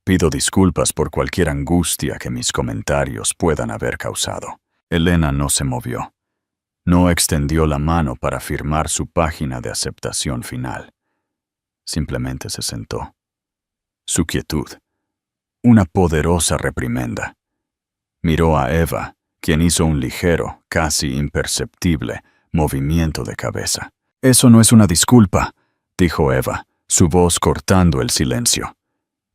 Pido disculpas por cualquier angustia que mis comentarios puedan haber causado. Elena no se movió. No extendió la mano para firmar su página de aceptación final. Simplemente se sentó. Su quietud, una poderosa reprimenda. Miró a Eva, quien hizo un ligero, casi imperceptible, movimiento de cabeza. «Eso no es una disculpa», dijo Eva, su voz cortando el silencio.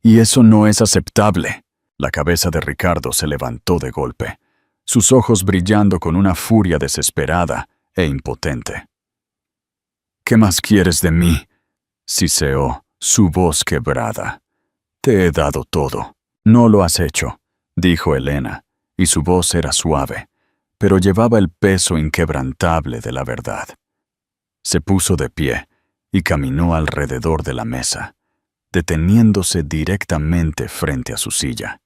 «Y eso no es aceptable». La cabeza de Ricardo se levantó de golpe, sus ojos brillando con una furia desesperada e impotente. «¿Qué más quieres de mí?», siseó, su voz quebrada. «Te he dado todo». «No lo has hecho», dijo Elena, y su voz era suave, pero llevaba el peso inquebrantable de la verdad. Se puso de pie y caminó alrededor de la mesa, deteniéndose directamente frente a su silla.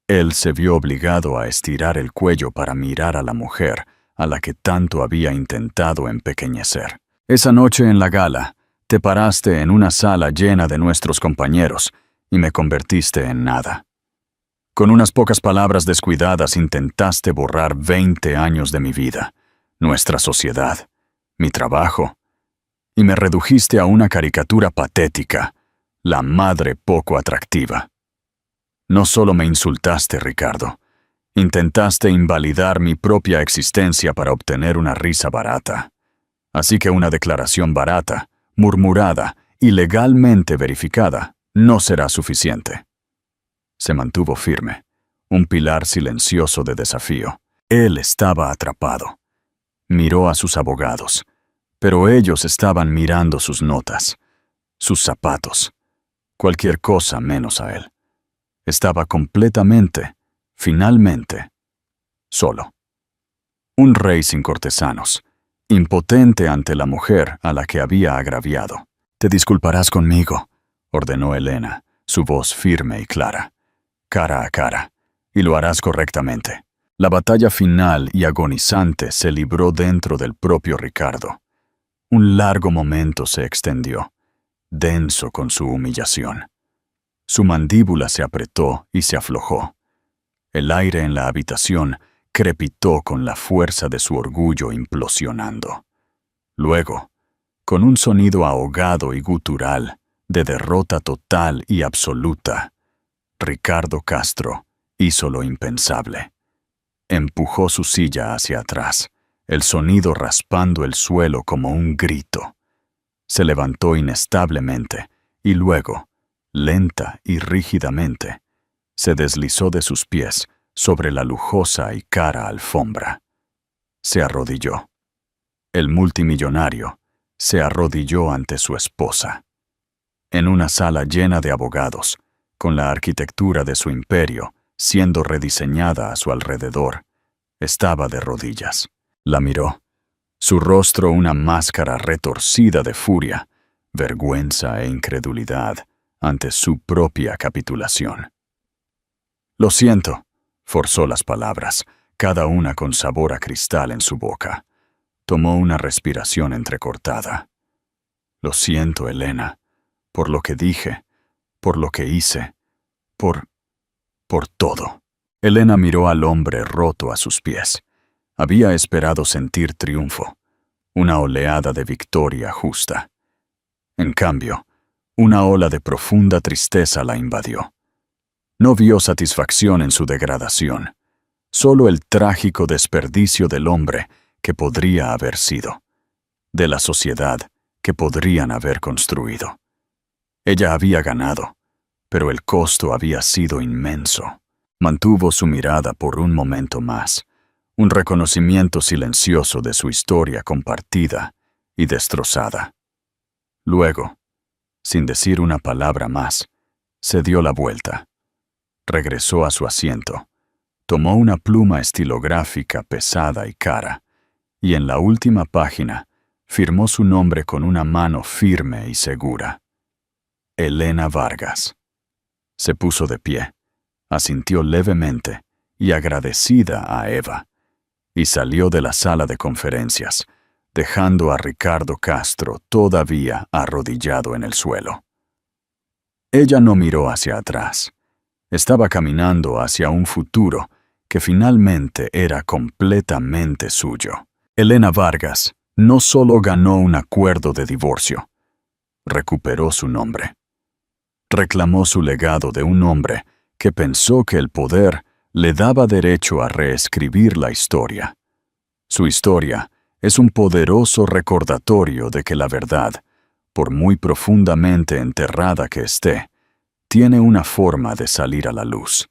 Él se vio obligado a estirar el cuello para mirar a la mujer a la que tanto había intentado empequeñecer. «Esa noche en la gala, te paraste en una sala llena de nuestros compañeros y me convertiste en nada. Con unas pocas palabras descuidadas intentaste borrar 20 años de mi vida, nuestra sociedad, mi trabajo, y me redujiste a una caricatura patética, la madre poco atractiva. No solo me insultaste, Ricardo, intentaste invalidar mi propia existencia para obtener una risa barata. Así que una declaración barata, murmurada y legalmente verificada no será suficiente». Se mantuvo firme, un pilar silencioso de desafío. Él estaba atrapado. Miró a sus abogados, pero ellos estaban mirando sus notas. sus zapatos, cualquier cosa menos a él. Estaba completamente, finalmente, solo. Un rey sin cortesanos, impotente ante la mujer a la que había agraviado. «Te disculparás conmigo», ordenó Helena, su voz firme y clara, cara a cara, «y lo harás correctamente». La batalla final y agonizante se libró dentro del propio Ricardo. Un largo momento se extendió, denso con su humillación. Su mandíbula se apretó y se aflojó. El aire en la habitación crepitó con la fuerza de su orgullo implosionando. Luego, con un sonido ahogado y gutural, de derrota total y absoluta, Ricardo Castro hizo lo impensable. Empujó su silla hacia atrás, el sonido raspando el suelo como un grito. Se levantó inestablemente y luego, lenta y rígidamente, se deslizó de sus pies sobre la lujosa y cara alfombra. Se arrodilló. El multimillonario se arrodilló ante su esposa. En una sala llena de abogados, con la arquitectura de su imperio siendo rediseñada a su alrededor, estaba de rodillas. La miró. Su rostro una máscara retorcida de furia, vergüenza e incredulidad ante su propia capitulación. «Lo siento», forzó las palabras, cada una con sabor a cristal en su boca. Tomó una respiración entrecortada. «Lo siento, Helena, por lo que dije, por lo que hice, por todo». Helena miró al hombre roto a sus pies. Había esperado sentir triunfo, una oleada de victoria justa. En cambio, una ola de profunda tristeza la invadió. No vio satisfacción en su degradación, solo el trágico desperdicio del hombre que podría haber sido, de la sociedad que podrían haber construido. Ella había ganado, pero el costo había sido inmenso. Mantuvo su mirada por un momento más, un reconocimiento silencioso de su historia compartida y destrozada. Luego, sin decir una palabra más, se dio la vuelta. Regresó a su asiento, tomó una pluma estilográfica pesada y cara, y en la última página firmó su nombre con una mano firme y segura. Helena Vargas. Se puso de pie, asintió levemente y agradecida a Eva, y salió de la sala de conferencias, dejando a Ricardo Castro todavía arrodillado en el suelo. Ella no miró hacia atrás. Estaba caminando hacia un futuro que finalmente era completamente suyo. Helena Vargas no solo ganó un acuerdo de divorcio, recuperó su nombre. Reclamó su legado de un hombre que pensó que el poder le daba derecho a reescribir la historia. Su historia es un poderoso recordatorio de que la verdad, por muy profundamente enterrada que esté, tiene una forma de salir a la luz.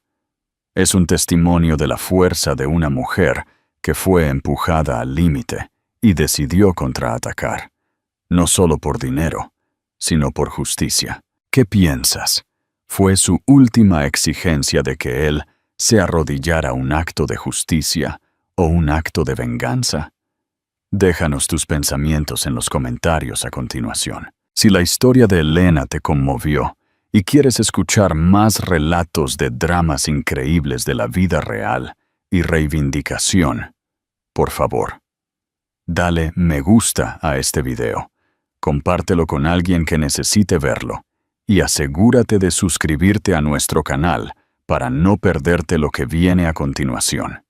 Es un testimonio de la fuerza de una mujer que fue empujada al límite y decidió contraatacar, no solo por dinero, sino por justicia. ¿Qué piensas? ¿Fue su última exigencia de que él se arrodillara a un acto de justicia o un acto de venganza? Déjanos tus pensamientos en los comentarios a continuación. Si la historia de Helena te conmovió y quieres escuchar más relatos de dramas increíbles de la vida real y reivindicación, por favor, dale me gusta a este video, compártelo con alguien que necesite verlo y asegúrate de suscribirte a nuestro canal para no perderte lo que viene a continuación.